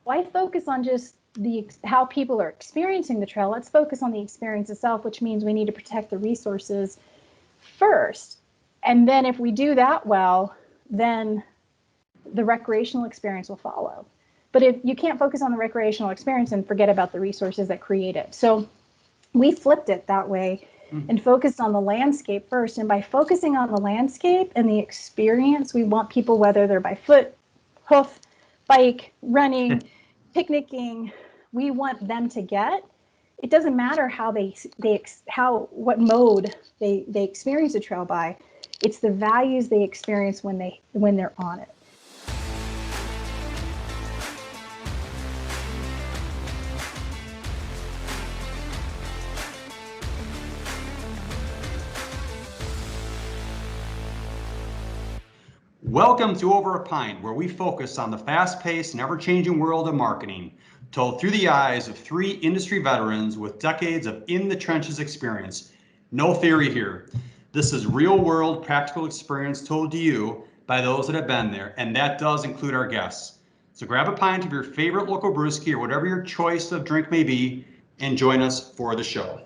why focus on just how people are experiencing the trail? Let's focus on the experience itself, which means we need to protect the resources first. And then if we do that well, then the recreational experience will follow. But if you can't focus on the recreational experience and forget about the resources that create it. So we flipped it that way and focused on the landscape first. And by focusing on the landscape and the experience, we want people, whether they're by foot, hoof, bike, running, picnicking, we want them to get. It doesn't matter what mode they experience a trail by. It's the values they experience when they're on it. Welcome to Over a Pint, where we focus on the fast-paced and ever-changing world of marketing, told through the eyes of three industry veterans with decades of in-the-trenches experience. No theory here. This is real-world practical experience told to you by those that have been there, and that does include our guests. So grab a pint of your favorite local brewski or whatever your choice of drink may be, and join us for the show.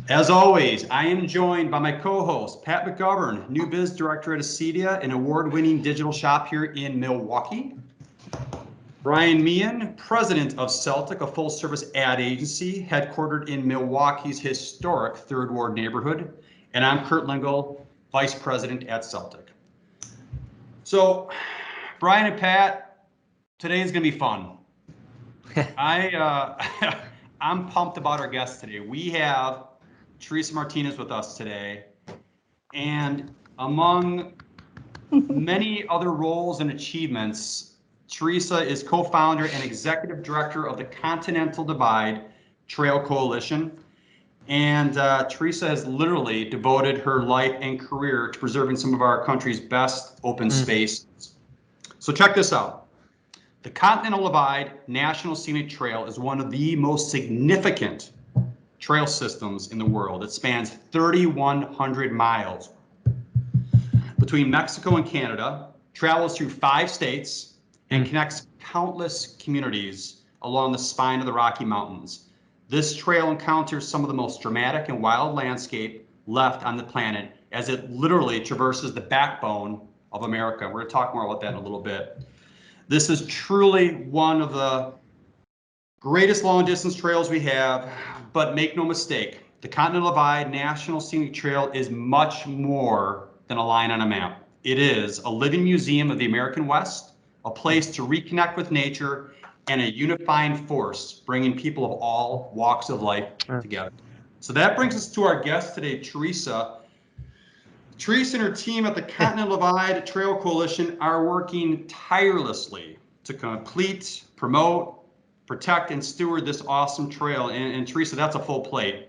As always, I am joined by my co-host, Pat McGovern, new biz director at Acedia, an award-winning digital shop here in Milwaukee. BrianM, president of Celtic, a full-service ad agency headquartered in Milwaukee's historic Third Ward neighborhood. And I'm Kurtl, vice president at Celtic. So, Brian and Pat, today is going to be fun. I'm pumped about our guests today. We have Teresa Martinez with us today, and among many other roles and achievements, Teresa is co-founder and executive director of the Continental Divide Trail Coalition, and Teresa has literally devoted her life and career to preserving some of our country's best open spaces. So check this out. The Continental Divide National Scenic Trail is one of the most significant trail systems in the world. It spans 3,100 miles between Mexico and Canada, travels through 5 states, and connects countless communities along the spine of the Rocky Mountains. This trail encounters some of the most dramatic and wild landscape left on the planet, as it literally traverses the backbone of America. We're going to talk more about that in a little bit. This is truly one of the greatest long distance trails we have, but make no mistake, the Continental Divide National Scenic Trail is much more than a line on a map. It is a living museum of the American West, a place to reconnect with nature, and a unifying force, bringing people of all walks of life together. So that brings us to our guest today, Teresa. Teresa and her team at the Continental Divide Trail Coalition are working tirelessly to complete, promote, protect, and steward this awesome trail. And Teresa, that's a full plate.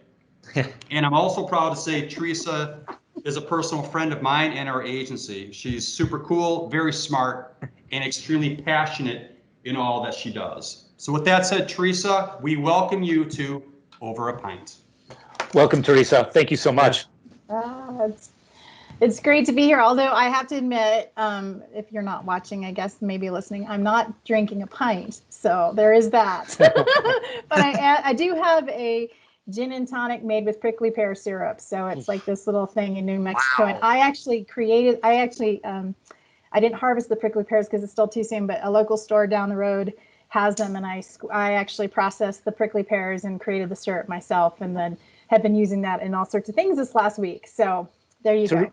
And I'm also proud to say Teresa is a personal friend of mine and our agency. She's super cool, very smart, and extremely passionate in all that she does. So with that said, Teresa, we welcome you to Over a Pint. Welcome, Teresa. Thank you so much. It's great to be here. Although I have to admit, if you're not watching, I guess maybe listening, I'm not drinking a pint, so there is that. But I do have a gin and tonic made with prickly pear syrup. So it's like this little thing in New Mexico. Wow. And I didn't harvest the prickly pears because it's still too soon, but a local store down the road has them, and I actually processed the prickly pears and created the syrup myself, and then have been using that in all sorts of things this last week. So there you go.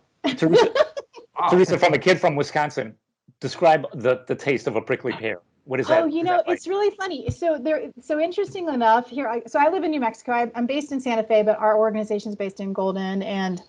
Teresa, from a kid from Wisconsin, describe the taste of a prickly pear. What is that? Oh, it's really funny. So interestingly enough, so I live in New Mexico. I'm based in Santa Fe, but our organization is based in Golden, and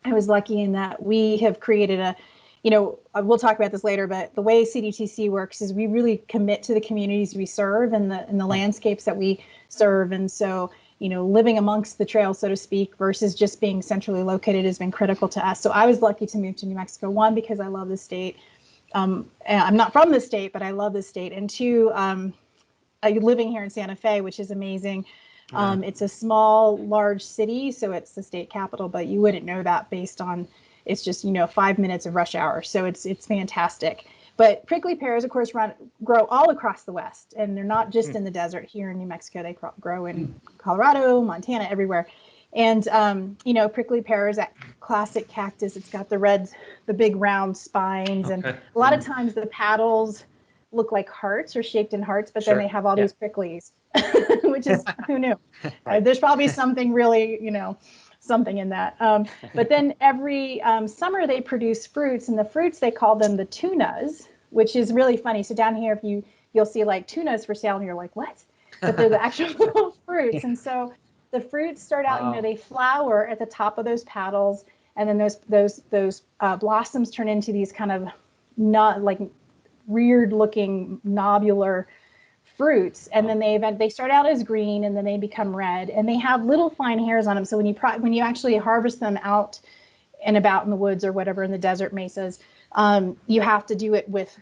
I was lucky in that we have created we'll talk about this later, but the way CDTC works is we really commit to the communities we serve and the landscapes that we serve, and so living amongst the trail, so to speak, versus just being centrally located has been critical to us. So I was lucky to move to New Mexico, one, because I love the state. I'm not from the state, but I love the state. And two, I'm living here in Santa Fe, which is amazing. It's a small, large city, so it's the state capital, but you wouldn't know that based on, it's just, 5 minutes of rush hour. So it's fantastic. But prickly pears, of course, grow all across the West, and they're not just in the desert here in New Mexico. They grow in Colorado, Montana, everywhere. And, prickly pear is that classic cactus. It's got the big round spines. And a lot of times the petals look like hearts or shaped in hearts, but then they have all these pricklies, which is, who knew? Right. There's probably something really, something in that. But then every summer they produce fruits, and the fruits, they call them the tunas, which is really funny. So down here, you'll see like tunas for sale, and you're like, what? But they're the actual fruits. And so the fruits start out, they flower at the top of those petals, and then those blossoms turn into these kind of not like weird looking nobular fruits, and then they start out as green, and then they become red, and they have little fine hairs on them. So when you actually harvest them out and about in the woods or whatever in the desert mesas, you have to do it with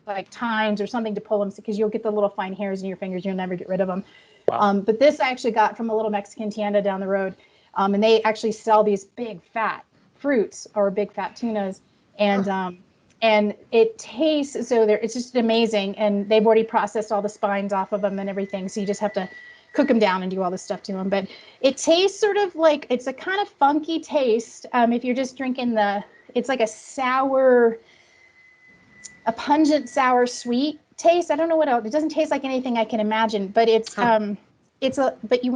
like tines or something to pull them, because you'll get the little fine hairs in your fingers. You'll never get rid of them. Wow. But this I actually got from a little Mexican tienda down the road, and they actually sell these big fat fruits or big fat tunas, and it tastes so it's just amazing. And they've already processed all the spines off of them and everything, so you just have to cook them down and do all this stuff to them. But it tastes sort of like, it's a kind of funky taste. If you're just drinking it's like a pungent sour sweet taste. I don't know what else. It doesn't taste like anything I can imagine, but when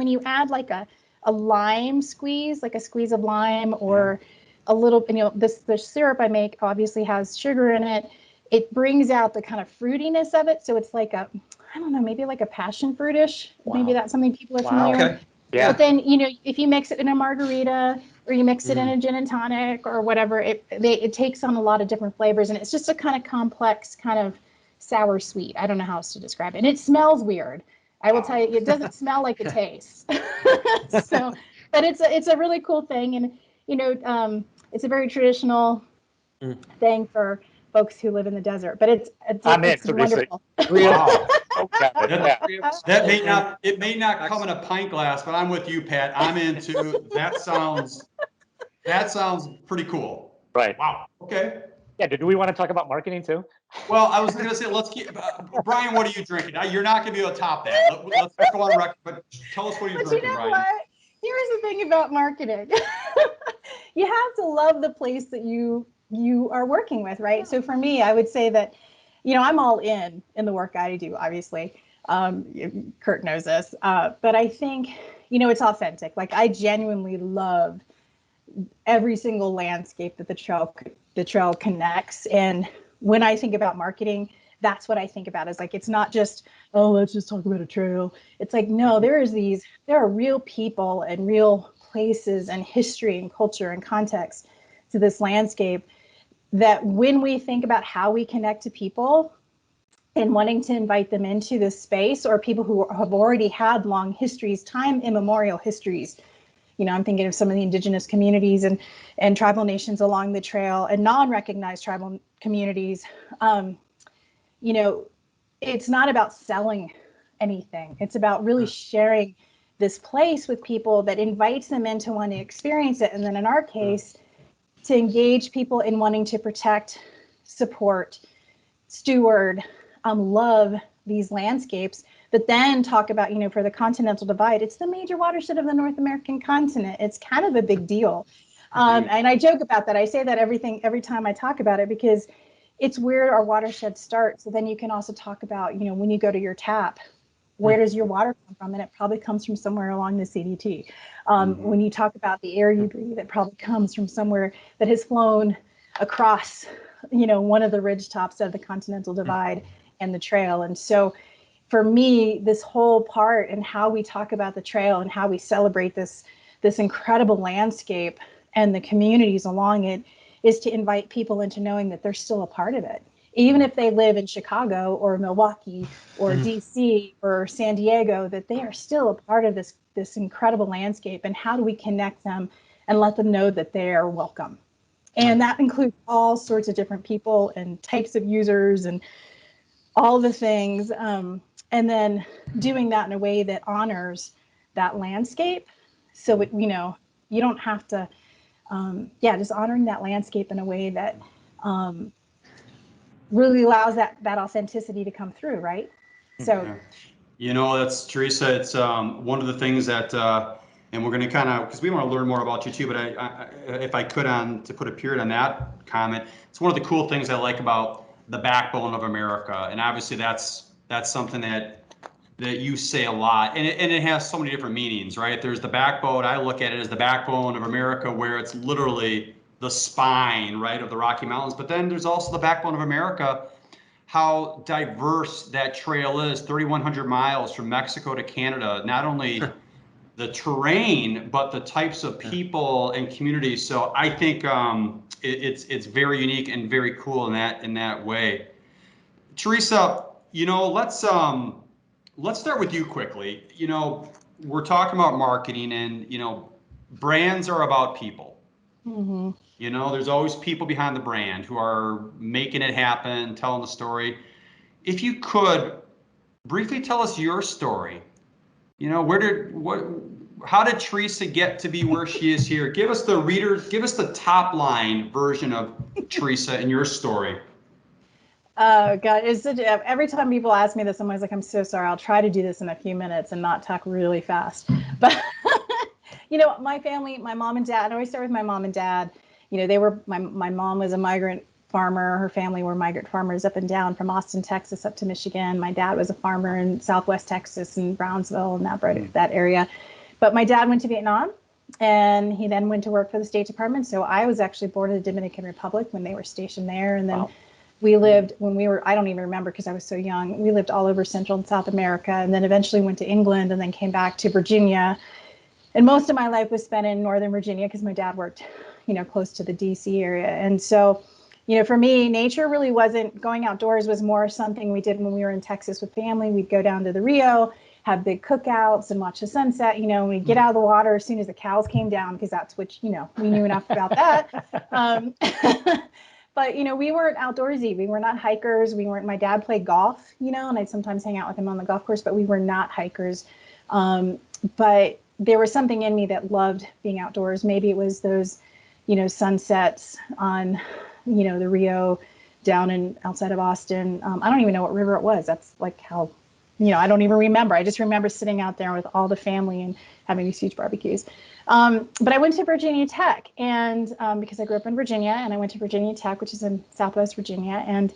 you add like a lime squeeze, like a squeeze of lime, or a little, the syrup I make obviously has sugar in it. It brings out the kind of fruitiness of it. So it's like I don't know, maybe like a passion fruitish. Wow. Maybe that's something people are familiar with. Yeah. But then, if you mix it in a margarita, or you mix it in a gin and tonic or whatever, it takes on a lot of different flavors, and it's just a kind of complex kind of sour sweet. I don't know how else to describe it. And it smells weird. I will tell you, it doesn't smell like it tastes. So, but it's a really cool thing. And, it's a very traditional thing for folks who live in the desert, but it's wonderful. Wow. Okay. It may not come in a pint glass, but I'm with you, Pat. I'm into that. Sounds pretty cool. Right. Wow. Okay. Yeah. Do we want to talk about marketing too? Well, I was going to say, let's keep, Brian, what are you drinking? You're not going to be able to top that. Let's go on record, but tell us what you're drinking, Brian. What? Here's the thing about marketing. You have to love the place that you are working with, right? So for me, I would say that, I'm all in the work I do, obviously. Kurt knows this, but I think, it's authentic. Like, I genuinely love every single landscape that the trail connects. And when I think about marketing, that's what I think about, is like, it's not just, oh, let's just talk about a trail. It's like, no, there are real people and real places and history and culture and context to this landscape, that when we think about how we connect to people and wanting to invite them into this space, or people who have already had long histories, time immemorial histories, I'm thinking of some of the indigenous communities and tribal nations along the trail, and non-recognized tribal communities. It's not about selling anything. It's about really sharing this place with people that invites them in to want to experience it. And then in our case, to engage people in wanting to protect, support, steward, love these landscapes, but then talk about, for the Continental Divide, it's the major watershed of the North American continent. It's kind of a big deal. And I joke about that. I say that every time I talk about it, because it's where our watershed starts. So then you can also talk about, when you go to your tap, where does your water come from? And it probably comes from somewhere along the CDT. When you talk about the air you breathe, it probably comes from somewhere that has flown across, one of the ridge tops of the Continental Divide and the trail. And so for me, this whole part, and how we talk about the trail and how we celebrate this incredible landscape and the communities along it, is to invite people into knowing that they're still a part of it. Even if they live in Chicago or Milwaukee or DC or San Diego, that they are still a part of this incredible landscape. And how do we connect them and let them know that they are welcome? And that includes all sorts of different people and types of users and all the things. And then doing that in a way that honors that landscape. So, you don't have to, just honoring that landscape in a way that really allows that authenticity to come through, right? So, yeah. You know, that's Teresa. It's one of the things that, and we're going to kind of, because we want to learn more about you too. But if I could, to put a period on that comment, it's one of the cool things I like about the backbone of America, and obviously that's something that you say a lot, and it has so many different meanings, right? There's the backbone. I look at it as the backbone of America, where it's literally the spine, right, of the Rocky Mountains. But then there's also the backbone of America, how diverse that trail is, 3,100 miles from Mexico to Canada. Not only the terrain, but the types of people and communities. So I think it's very unique and very cool in that way. Teresa, you know, let's start with you quickly. You know, we're talking about marketing, and you know, brands are about people. mm-hmm. You know, there's always people behind the brand who are making it happen, telling the story. If you could briefly tell us your story, you know, how did Teresa get to be where she is here? Give us the top line version of Teresa and your story. Oh God, every time people ask me this, I'm always like, I'm so sorry. I'll try to do this in a few minutes and not talk really fast. But you know, my family, my mom and dad, I always start with my mom and dad. You know, my mom was a migrant farmer. Her family were migrant farmers up and down from Austin, Texas, up to Michigan. My dad was a farmer in Southwest Texas and Brownsville and that area. But my dad went to Vietnam, and he then went to work for the State Department. So I was actually born in the Dominican Republic when they were stationed there. And then we lived I don't even remember because I was so young. We lived all over Central and South America, and then eventually went to England, and then came back to Virginia. And most of my life was spent in Northern Virginia because my dad worked, you know, close to the DC area. And so, you know, for me, nature really wasn't, going outdoors was more something we did when we were in Texas with family. We'd go down to the Rio, have big cookouts and watch the sunset. You know, we'd get out of the water as soon as the cows came down, because that's what, you know, we knew enough about that. But, you know, we weren't outdoorsy. We were not hikers. My dad played golf, you know, and I'd sometimes hang out with him on the golf course, but we were not hikers. But there was something in me that loved being outdoors. Maybe it was those, you know, sunsets on, you know, the Rio down outside of Austin. I don't even know what river it was. That's like how, you know, I don't even remember. I just remember sitting out there with all the family and having these huge barbecues. But I went to Virginia Tech, and because I grew up in Virginia, and I went to Virginia Tech, which is in Southwest Virginia. And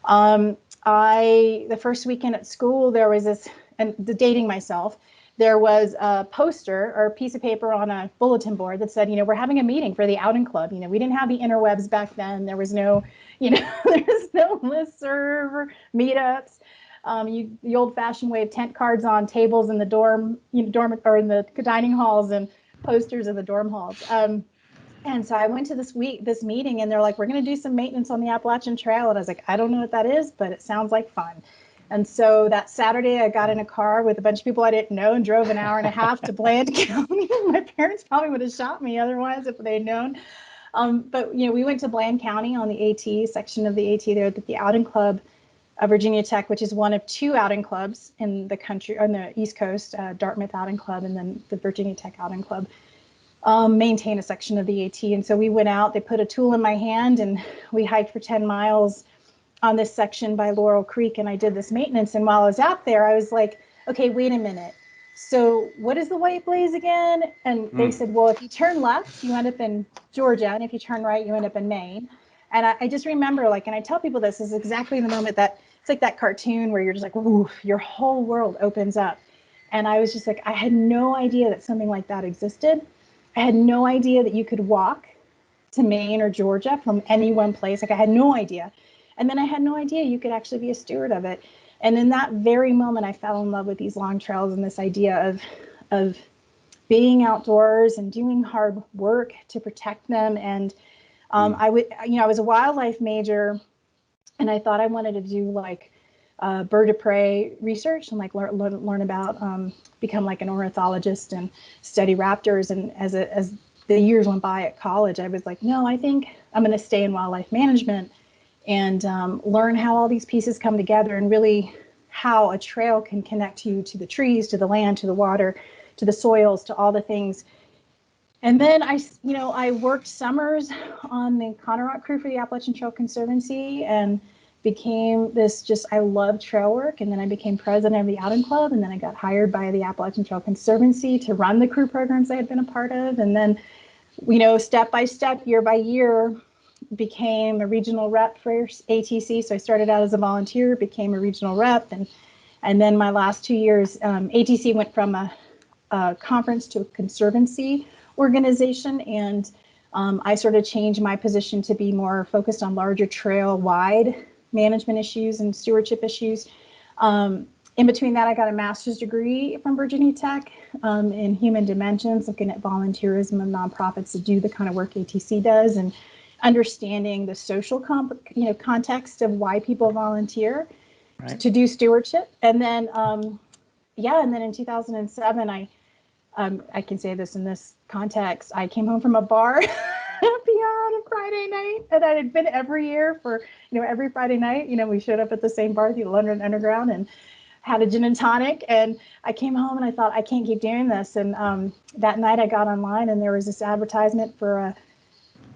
the first weekend at school, there was this, and dating myself, there was a poster or a piece of paper on a bulletin board that said, you know, we're having a meeting for the outing club. You know, we didn't have the interwebs back then. There was no, you know, there was no listserv or meetups. The old-fashioned way of tent cards on tables in the dorm or in the dining halls, and posters in the dorm halls. And so I went to this meeting, and they're like, we're going to do some maintenance on the Appalachian Trail. And I was like, I don't know what that is, but it sounds like fun. And so that Saturday, I got in a car with a bunch of people I didn't know and drove an hour and a half to Bland County. My parents probably would have shot me otherwise if they'd known. But, you know, we went to Bland County on the AT section of the AT there at the outing club of Virginia Tech, which is one of two outing clubs in the country, on the East Coast, Dartmouth Outing Club, and then the Virginia Tech Outing Club maintain a section of the AT. And so we went out, they put a tool in my hand, and we hiked for 10 miles on this section by Laurel Creek, and I did this maintenance. And while I was out there, I was like, okay, wait a minute. So what is the white blaze again? And they said, well, if you turn left, you end up in Georgia, and if you turn right, you end up in Maine. And I just remember, like, and I tell people this is exactly the moment that it's like that cartoon where you're just like, ooh, your whole world opens up. And I was just like, I had no idea that something like that existed. I had no idea that you could walk to Maine or Georgia from any one place. Like, I had no idea. And then I had no idea you could actually be a steward of it. And in that very moment, I fell in love with these long trails and this idea of being outdoors and doing hard work to protect them. And I was a wildlife major, and I thought I wanted to do like bird of prey research and like learn about, become like an ornithologist and study raptors. And as the years went by at college, I was like, no, I think I'm going to stay in wildlife management and learn how all these pieces come together, and really how a trail can connect you to the trees, to the land, to the water, to the soils, to all the things. And then I worked summers on the Connerock crew for the Appalachian Trail Conservancy, and became this just, I love trail work. And then I became president of the Outing Club. And then I got hired by the Appalachian Trail Conservancy to run the crew programs I had been a part of. And then, step by step, year by year, became a regional rep for ATC. So I started out as a volunteer, became a regional rep. And then my last 2 years, ATC went from a conference to a conservancy organization. And I sort of changed my position to be more focused on larger trail-wide management issues and stewardship issues. In between that, I got a master's degree from Virginia Tech in human dimensions, looking at volunteerism and nonprofits to do the kind of work ATC does, and understanding the social context of why people volunteer to do stewardship. And then, and then in 2007, I can say this in this context, I came home from a bar PR on a Friday night, and I had been every year for, every Friday night, we showed up at the same bar, the London Underground, and had a gin and tonic. And I came home and I thought, I can't keep doing this. And that night I got online and there was this advertisement for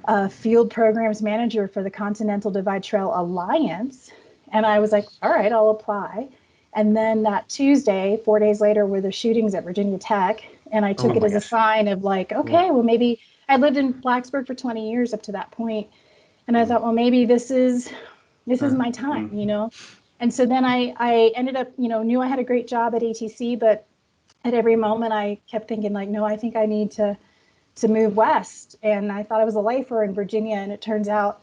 a field programs manager for the Continental Divide Trail Alliance. And I was like, all right, I'll apply. And then that Tuesday, 4 days later, were the shootings at Virginia Tech. And I took it as a sign of like, okay, well, maybe I lived in Blacksburg for 20 years up to that point. And I thought, well, maybe this is my time, And so then I ended up, knew I had a great job at ATC, but at every moment I kept thinking like, no, I think I need to move west. And I thought I was a lifer in Virginia. And it turns out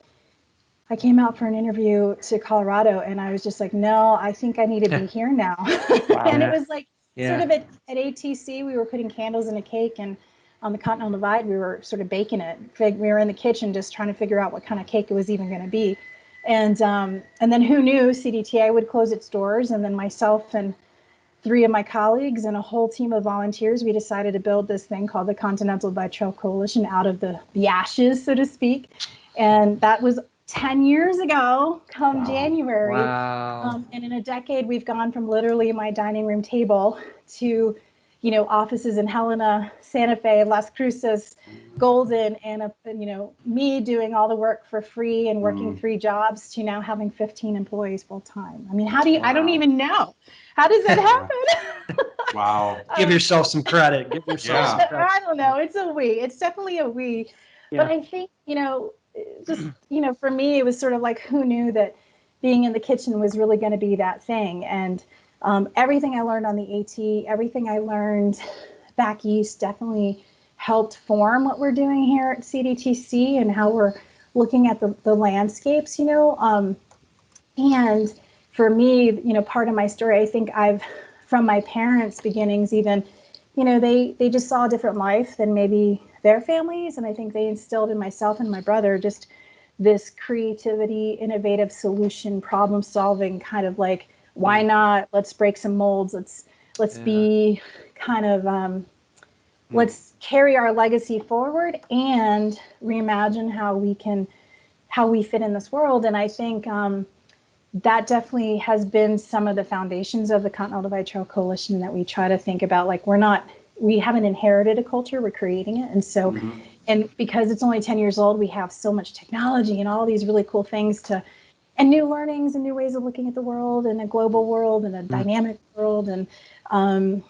I came out for an interview to Colorado and I was just like, no, I think I need to be here now. And it was like sort of at ATC, we were putting candles in a cake, and on the Continental Divide, we were sort of baking it. We were in the kitchen just trying to figure out what kind of cake it was even going to be. And then who knew CDTA would close its doors, and then myself and 3 of my colleagues and a whole team of volunteers, we decided to build this thing called the Continental Divide Trail Coalition out of the ashes, so to speak. And that was 10 years ago, come January. Wow. And in a decade, we've gone from literally my dining room table to, offices in Helena, Santa Fe, Las Cruces, Golden, and, me doing all the work for free and working 3 jobs to now having 15 employees full time. I mean, how do you, I don't even know. How does that happen? Wow. Give yourself some credit. Give yourself some credit. I don't know. It's a we. It's definitely a we. Yeah. But I think, just, for me, it was sort of like, who knew that being in the kitchen was really going to be that thing. And everything I learned on the AT, everything I learned back east definitely helped form what we're doing here at CDTC and how we're looking at the landscapes, and for me, part of my story, I think from my parents' beginnings even, they just saw a different life than maybe their families. And I think they instilled in myself and my brother just this creativity, innovative solution, problem solving kind of like, why not? Let's break some molds. Let's be kind of, let's carry our legacy forward and reimagine how we fit in this world. And I think that definitely has been some of the foundations of the Continental Divide Trail Coalition, that we try to think about, like, we haven't inherited a culture, we're creating it. And so, and because it's only 10 years old, we have so much technology and all these really cool things and new learnings and new ways of looking at the world, and a global world and a dynamic world. And so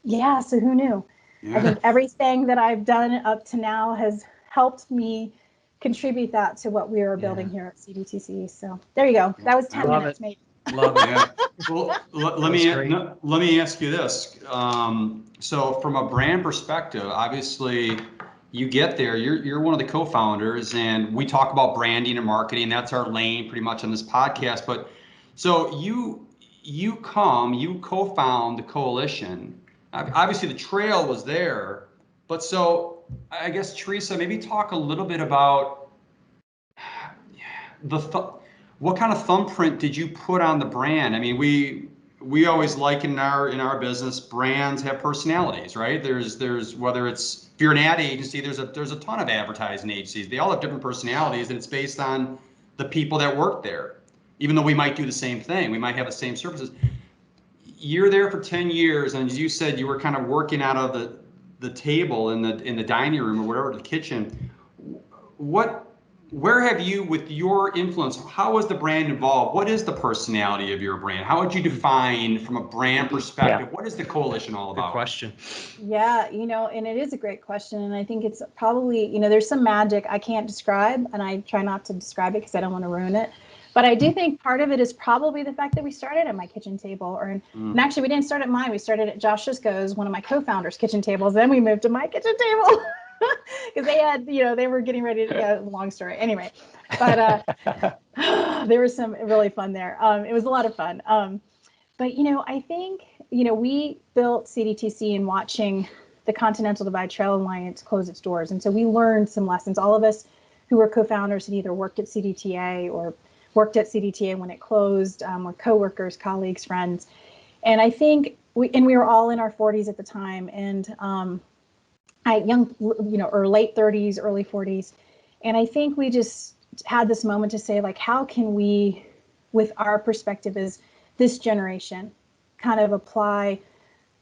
who knew? I think everything that I've done up to now has helped me contribute that to what we are building here at CDTC. So there you go. That was 10 minutes, maybe. Love it. Yeah. Well, let me ask you this. So from a brand perspective, obviously you get there, you're one of the co-founders, and we talk about branding and marketing. That's our lane pretty much on this podcast. But so you co-found the coalition. Obviously the trail was there, but so I guess, Teresa, maybe talk a little bit about what kind of thumbprint did you put on the brand? I mean, we always like in our business, brands have personalities, right? There's whether it's, if you're an ad agency, there's a ton of advertising agencies. They all have different personalities, and it's based on the people that work there. Even though we might do the same thing, we might have the same services. You're there for 10 years, and as you said, you were kind of working out of the table in the dining room or whatever, the kitchen. What where have you, with your influence, how was the brand involved? What is the personality of your brand? How would you define from a brand perspective? What is the coalition all about? Good question. Yeah, and it is a great question. And I think it's probably, there's some magic I can't describe, and I try not to describe it because I don't want to ruin it. But I do think part of it is probably the fact that we started at my kitchen table, and actually we didn't start at mine. We started at Josh Shisco's, one of my co-founders' kitchen tables. Then we moved to my kitchen table because they had, they were getting ready to go. Long story. Anyway, but there was some really fun there. It was a lot of fun. But, I think, we built CDTC in watching the Continental Divide Trail Alliance close its doors. And so we learned some lessons. All of us who were co-founders had either worked at CDTA or worked at CDTA when it closed, or coworkers, colleagues, friends. And I think we were all in our 40s at the time, and or late 30s, early 40s. And I think we just had this moment to say, like, how can we, with our perspective as this generation, kind of apply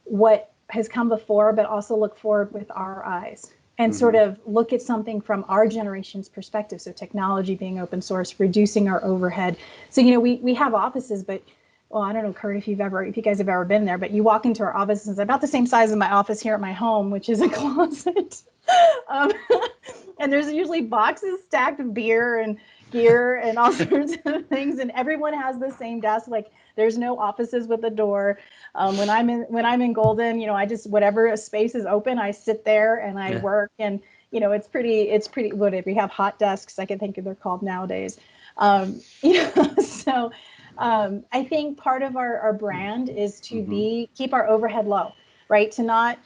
what has come before, but also look forward with our eyes and sort of look at something from our generation's perspective. So technology being open source, reducing our overhead. So, we have offices, but, well, I don't know, Kurt, if you guys have ever been there, but you walk into our office, it's about the same size as my office here at my home, which is a closet. And there's usually boxes stacked of beer and gear and all sorts of things, and everyone has the same desk. Like, there's no offices with a door. When I'm in Golden, I just, whatever space is open, I sit there and I work. And it's pretty good. We have hot desks, I can think of they're called nowadays. So I think part of our brand is to keep our overhead low, right? To not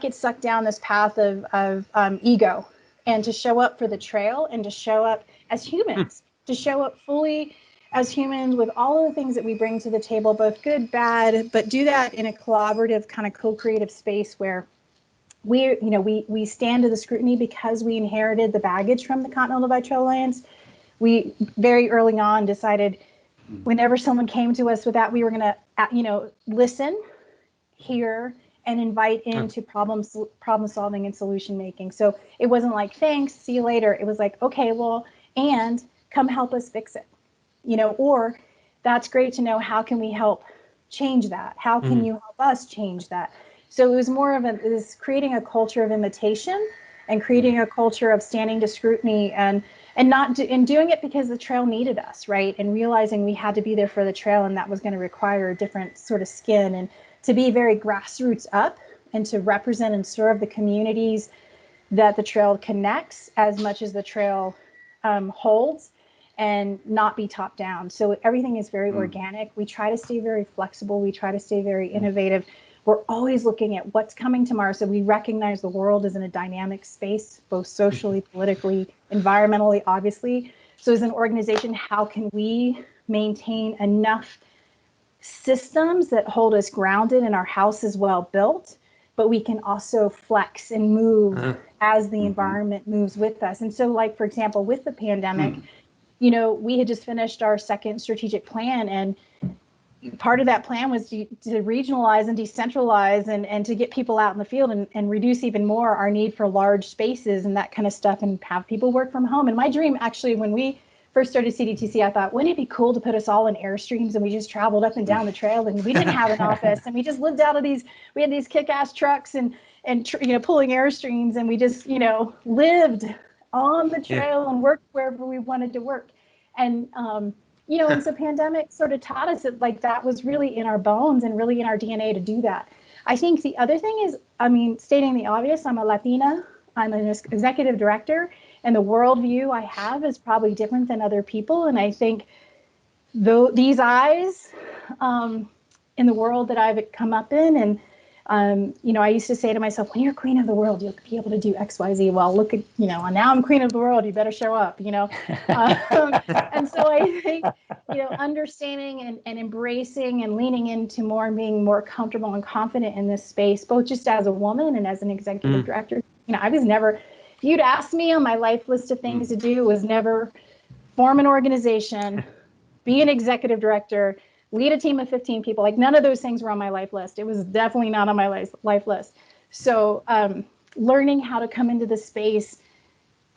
get sucked down this path of ego, and to show up for the trail, and to show up as humans, to show up fully as humans with all of the things that we bring to the table, both good, bad, but do that in a collaborative kind of co-creative space where we stand to the scrutiny because we inherited the baggage from the Continental Divide Trail Alliance. We very early on decided whenever someone came to us with that, we were going to, listen, hear, and invite into problem solving and solution making. So it wasn't like, thanks, see you later. It was like, okay, well, and come help us fix it, or that's great to know. How can we help change that? How can you help us change that? So it was more of this creating a culture of invitation and creating a culture of standing to scrutiny and doing it because the trail needed us, right? And realizing we had to be there for the trail, and that was going to require a different sort of skin, and to be very grassroots up and to represent and serve the communities that the trail connects as much as the trail holds, and not be top down. So everything is very organic. We try to stay very flexible. We try to stay very innovative. We're always looking at what's coming tomorrow. So we recognize the world is in a dynamic space, both socially, politically, environmentally, obviously. So as an organization, how can we maintain enough systems that hold us grounded and our house is well built, but we can also flex and move as the environment moves with us? And so, like, for example, with the pandemic, we had just finished our second strategic plan, and part of that plan was to regionalize and decentralize and to get people out in the field and reduce even more our need for large spaces and that kind of stuff, and have people work from home. And my dream, actually, when we first started CDTC, I thought, wouldn't it be cool to put us all in Airstreams and we just traveled up and down the trail, and we didn't have an office, and we just lived out of we had these kick-ass trucks and pulling Airstreams, and we just lived on the trail and worked wherever we wanted to work. And and so pandemic sort of taught us that, like, that was really in our bones and really in our DNA to do that. I think the other thing is, stating the obvious, I'm a Latina, I'm an executive director, and the worldview I have is probably different than other people. And I think these eyes in the world that I've come up in, and I used to say to myself, when you're queen of the world, you'll be able to do X, Y, Z. Well, look at, now I'm queen of the world, you better show up, and so I think, understanding and embracing and leaning into more and being more comfortable and confident in this space, both just as a woman and as an executive director. I was never, if you'd asked me on my life list of things to do, was never form an organization, be an executive director, lead a team of 15 people. Like, none of those things were on my life list. It was definitely not on my life list. So learning how to come into the space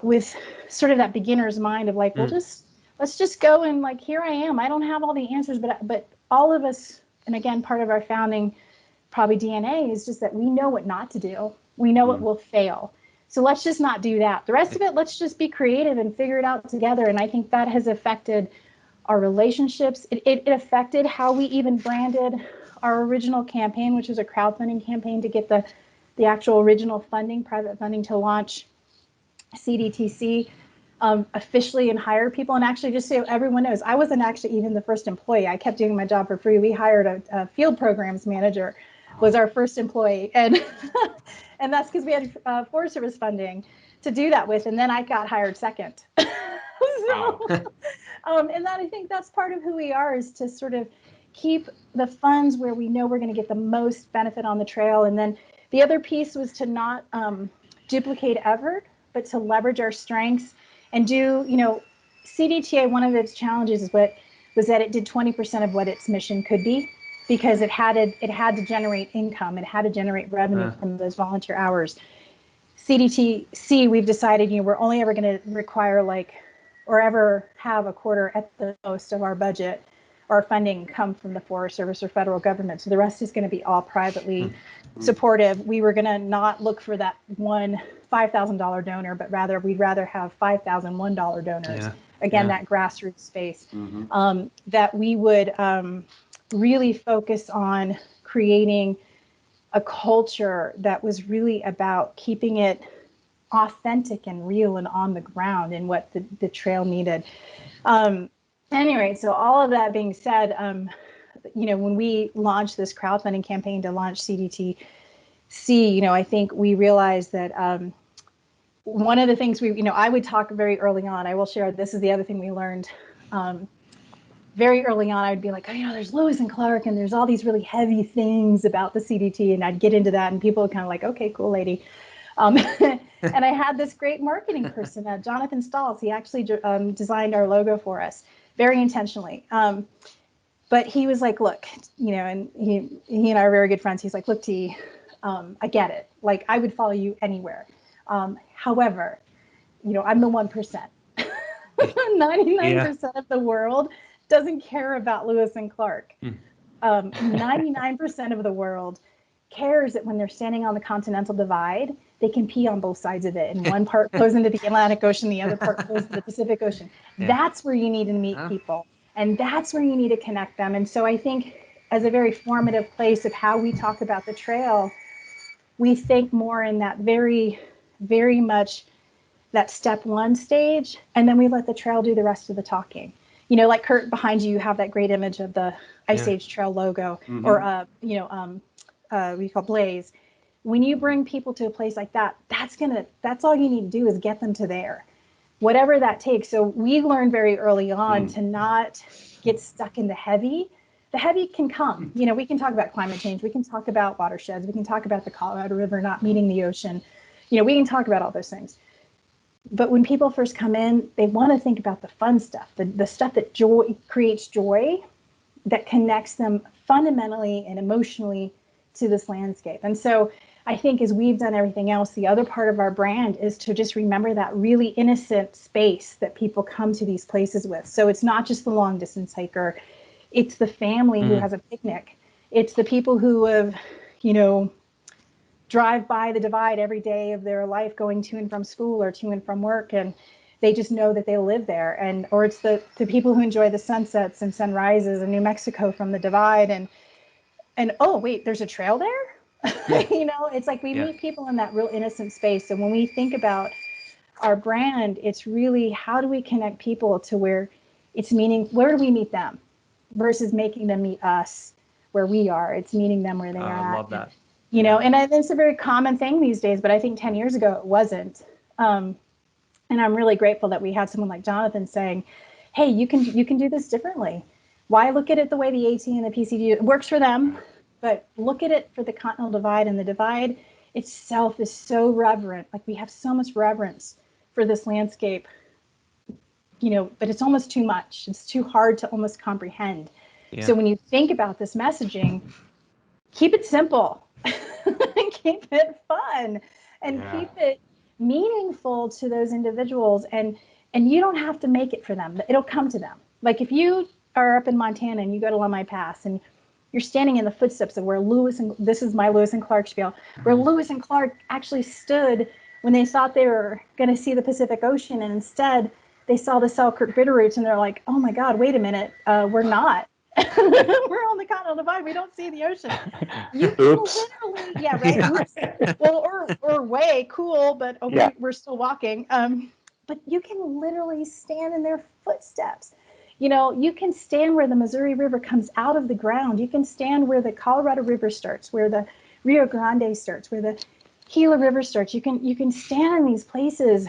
with sort of that beginner's mind of like, well, let's just go and like, here I am. I don't have all the answers, but all of us, and again, part of our founding probably DNA is just that we know what not to do. We know what will fail. So let's just not do that. The rest of it, let's just be creative and figure it out together. And I think that has affected our relationships. It affected how we even branded our original campaign, which was a crowdfunding campaign to get the actual original funding, private funding to launch CDTC officially and hire people. And actually, just so everyone knows, I wasn't actually even the first employee. I kept doing my job for free. We hired a field programs manager, was our first employee. And and that's because we had Forest Service funding to do that with. And then I got hired second. And that, I think that's part of who we are, is to sort of keep the funds where we know we're going to get the most benefit on the trail. And then the other piece was to not duplicate effort, but to leverage our strengths and do, CDTA, one of its challenges was that it did 20% of what its mission could be, because it had to generate income. It had to generate revenue from those volunteer hours. CDTC, we've decided, we're only ever going to require or ever have a quarter at the most of our budget or funding come from the Forest Service or federal government. So the rest is going to be all privately supportive. We were going to not look for that one $5,000 donor, but we'd rather have $5,001 donors. Again, that grassroots space. That we would really focus on creating a culture that was really about keeping it authentic and real and on the ground and what the trail needed. Anyway, so all of that being said, when we launched this crowdfunding campaign to launch CDTC, I think we realized that one of the things I would talk very early on, I will share, this is the other thing we learned very early on. I would be like, there's Lewis and Clark and there's all these really heavy things about the CDT, and I'd get into that and people would kind of like, okay, cool lady. And I had this great marketing person, Jonathan Stalls. He actually designed our logo for us very intentionally. But he was like, look, and he and I are very good friends. He's like, look, T, I get it. Like, I would follow you anywhere. However, I'm the 1%. 99% of the world doesn't care about Lewis and Clark. 99% of the world cares that when they're standing on the Continental Divide, they can pee on both sides of it. And one part goes into the Atlantic Ocean, the other part goes to the Pacific Ocean. That's where you need to meet people. And that's where you need to connect them. And so I think as a very formative place of how we talk about the trail, we think more in that very, very much that step one stage. And then we let the trail do the rest of the talking. Like Kurt, behind you, you have that great image of the Ice Age Trail logo, or, we call Blaze. When you bring people to a place like that, that's all you need to do is get them to there, whatever that takes. So we learned very early on to not get stuck in the heavy. The heavy can come. We can talk about climate change. We can talk about watersheds. We can talk about the Colorado River not meeting the ocean. We can talk about all those things. But when people first come in, they want to think about the fun stuff, the stuff that creates joy, that connects them fundamentally and emotionally to this landscape. And so I think as we've done everything else, the other part of our brand is to just remember that really innocent space that people come to these places with. So it's not just the long distance hiker, it's the family who has a picnic. It's the people who have, drive by the divide every day of their life going to and from school or to and from work, and they just know that they live there. Or it's the people who enjoy the sunsets and sunrises in New Mexico from the divide, and oh wait, there's a trail there. It's like we meet people in that real innocent space. And when we think about our brand, it's really, how do we connect people to where do we meet them versus making them meet us where we are. It's meeting them where they are. I love that. And it's a very common thing these days, but I think 10 years ago it wasn't. And I'm really grateful that we had someone like Jonathan saying, hey, you can do this differently. Why look at it the way the AT and the PC do? It works for them, but look at it for the Continental Divide. And the divide itself is so reverent. Like, we have so much reverence for this landscape, but it's almost too much. It's too hard to almost comprehend. Yeah. So when you think about this messaging, keep it simple. Keep it fun, and keep it meaningful to those individuals, and you don't have to make it for them. It'll come to them. Like if you are up in Montana and you go to Lemi Pass and you're standing in the footsteps of where this is my Lewis and Clark spiel, where Lewis and Clark actually stood when they thought they were going to see the Pacific Ocean, and instead they saw the Selkirk Bitterroots, and they're like, oh my God, wait a minute, we're not. We're on the Continental Divide. We don't see the ocean. You can literally, yeah, right. Yeah. Oops. Well, or way cool, but Yeah. we're still walking. But you can literally stand in their footsteps. You know, you can stand where the Missouri River comes out of the ground. You can stand where the Colorado River starts, where the Rio Grande starts, where the Gila River starts. You can stand in these places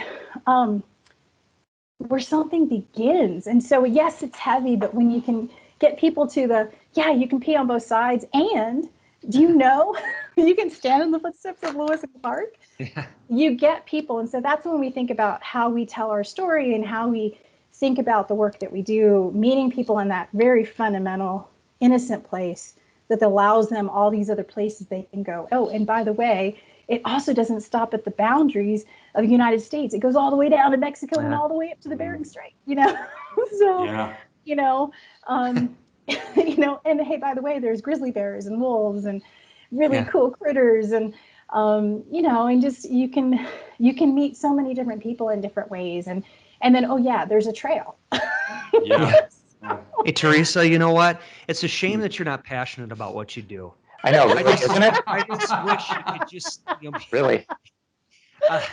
where something begins. And so, yes, it's heavy, but when you can get people to you can pee on both sides, and do you know you can stand in the footsteps of Lewis and Clark? Yeah. You get people. And so that's when we think about how we tell our story and how we think about the work that we do, meeting people in that very fundamental, innocent place that allows them all these other places they can go. Oh, and by the way, it also doesn't stop at the boundaries of the United States. It goes all the way down to Mexico and all the way up to the Bering Strait, you know? So, you know, you know, and hey, by the way, there's grizzly bears and wolves and really cool critters, and you know, and just you can meet so many different people in different ways, and then there's a trail. Hey, Teresa, you know what? It's a shame that you're not passionate about what you do. I know, isn't it? I just wish you could just, Really.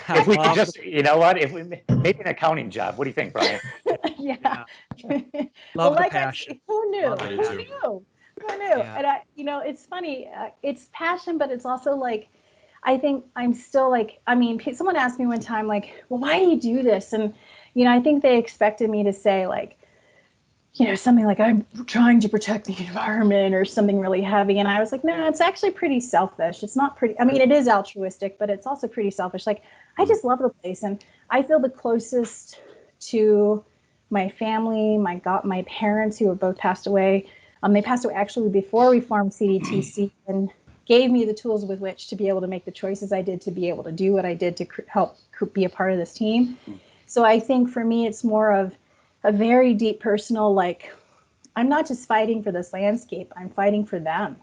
If we could just, you know what? If we maybe an accounting job. What do you think, Brian? Yeah. Love the passion. Who knew? Love it Who too. knew? Who knew? Yeah. And you know, it's funny. It's passion, but it's also like, I think I'm still like, I mean, someone asked me one time, like, well, why do you do this? And, you know, I think they expected me to say, like, you know, something like, I'm trying to protect the environment or something really heavy. And I was like, no, it's actually pretty selfish. It's not pretty, I mean, it is altruistic, but it's also pretty selfish. Like, I just love the place, and I feel the closest to my family, my parents, who have both passed away. They passed away actually before we formed CDTC, and gave me the tools with which to be able to make the choices I did, to be able to do what I did to help be a part of this team. So I think for me, it's more of a very deep personal, like, I'm not just fighting for this landscape, I'm fighting for them,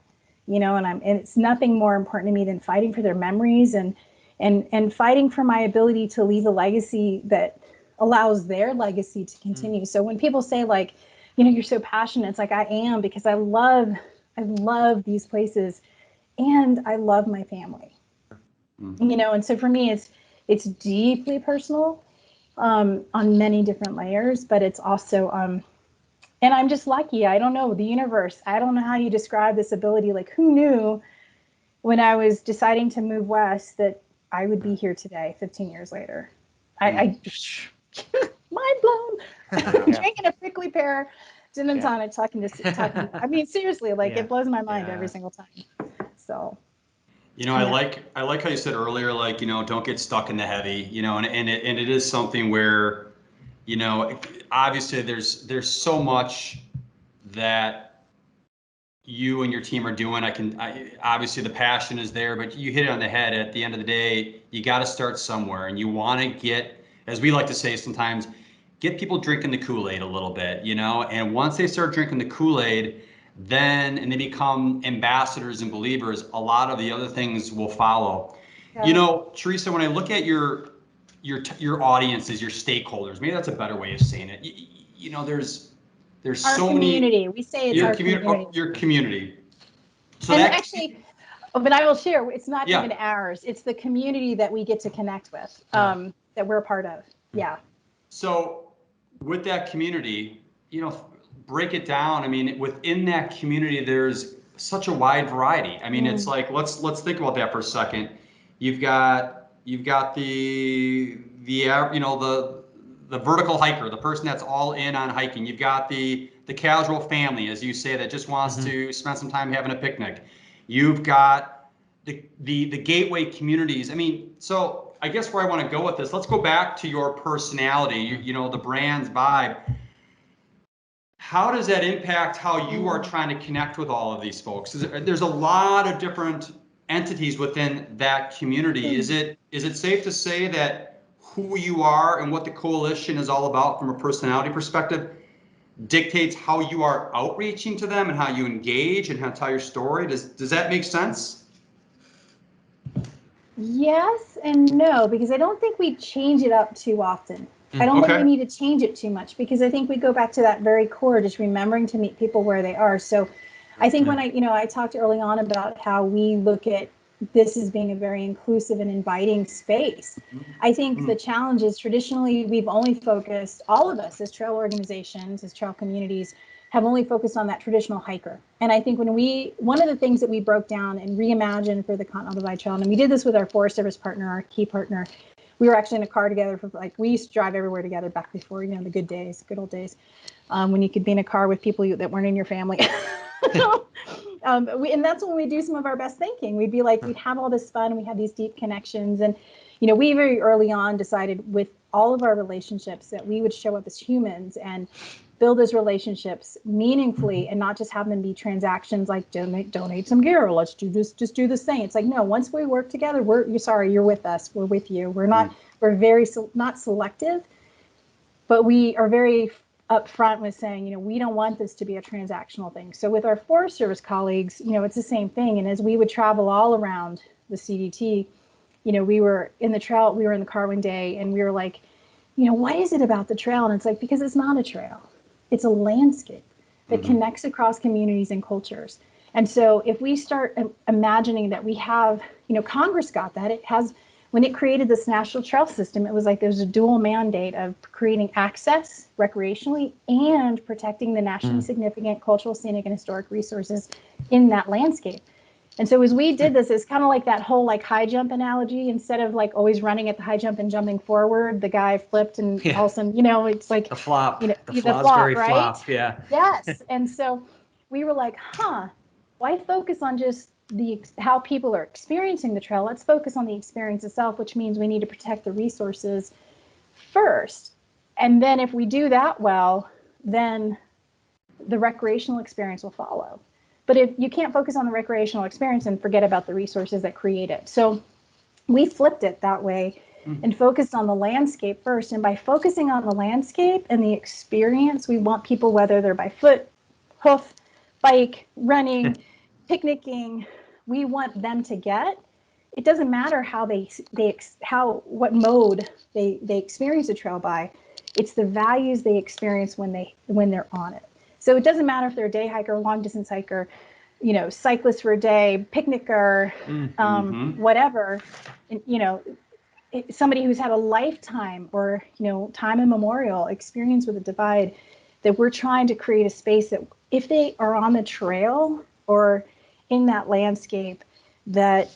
you know, and it's nothing more important to me than fighting for their memories, and fighting for my ability to leave a legacy that allows their legacy to continue. So when people say, like, you know, you're so passionate, it's like, I am, because I love these places, and I love my family, you know. And so for me, it's deeply personal, on many different layers, but it's also, and I'm just lucky. I don't know, the universe, I don't know how you describe this ability. Like, who knew when I was deciding to move west that I would be here today, 15 years later? I mind blown. Drinking a prickly pear, gin and tonic, talking. I mean, seriously, like, it blows my mind every single time. So. You know, I like how you said earlier, like, you know, don't get stuck in the heavy, you know, and it is something where, you know, obviously there's so much that you and your team are doing. Obviously the passion is there, but you hit it on the head. At the end of the day, you got to start somewhere, and you want to get, as we like to say sometimes, get people drinking the Kool-Aid a little bit, you know, and once they start drinking the Kool-Aid, and they become ambassadors and believers, a lot of the other things will follow. You know, Teresa, when I look at your audiences, your stakeholders, maybe that's a better way of saying it. You know, there's our so community. many. We say it's our community. Your community. So and that, actually, but I will share, it's not even ours. It's the community that we get to connect with, that we're a part of. Yeah. So with that community, you know, break it down. I mean, within that community, there's such a wide variety. I mean, it's like, let's think about that for a second. You've got the you know, the vertical hiker, the person that's all in on hiking. You've got the casual family, as you say, that just wants to spend some time having a picnic. You've got the gateway communities. I mean, so I guess where I want to go with this, let's go back to your personality, you know, the brand's vibe. How does that impact how you are trying to connect with all of these folks? There's a lot of different entities within that community. Is it safe to say that who you are and what the coalition is all about from a personality perspective dictates how you are outreaching to them and how you engage and how to tell your story? Does that make sense? Yes and no, because I don't think we change it up too often. I don't think we need to change it too much, because I think we go back to that very core, just remembering to meet people where they are. So I think when I talked early on about how we look at this as being a very inclusive and inviting space. I think the challenge is traditionally we've only focused, all of us as trail organizations, as trail communities, have only focused on that traditional hiker. And I think one of the things that we broke down and reimagined for the Continental Divide Trail, and we did this with our Forest Service partner, our key partner. We were actually in a car together for we used to drive everywhere together back before, the good days, good old days, when you could be in a car with people that weren't in your family. And that's when we do some of our best thinking. We'd be like, we'd have all this fun, we had these deep connections. And, we very early on decided with all of our relationships that we would show up as humans and build those relationships meaningfully and not just have them be transactions like donate some gear, or let's do this, just do this thing. It's like, no, once we work together, you're with us, we're with you. We're very, not selective, but we are very upfront with saying, we don't want this to be a transactional thing. So with our Forest Service colleagues, it's the same thing. And as we would travel all around the CDT, we were in the car one day and we were like, what is it about the trail? And it's like, because it's not a trail. It's a landscape that connects across communities and cultures. And so if we start imagining that we have, Congress got that. When it created this national trail system, it was like there's a dual mandate of creating access recreationally and protecting the nationally significant cultural, scenic, and historic resources in that landscape. And so as we did this, it's kind of like that whole high jump analogy. Instead of always running at the high jump and jumping forward, the guy flipped and all of a sudden, it's like the flop. The Fosbury flop, right? flop, yeah. Yes. And so we were like, why focus on just how people are experiencing the trail? Let's focus on the experience itself, which means we need to protect the resources first. And then if we do that well, then the recreational experience will follow. But if you can't focus on the recreational experience and forget about the resources that create it. So we flipped it that way and focused on the landscape first. And by focusing on the landscape and the experience, we want people, whether they're by foot, hoof, bike, running, picnicking, we want them to get. It doesn't matter what mode they experience a trail by. It's the values they experience when they're on it. So it doesn't matter if they're a day hiker, long distance hiker, cyclist for a day, picnicker, whatever. Somebody who's had a lifetime or time immemorial experience with the divide, that we're trying to create a space that if they are on the trail or in that landscape, that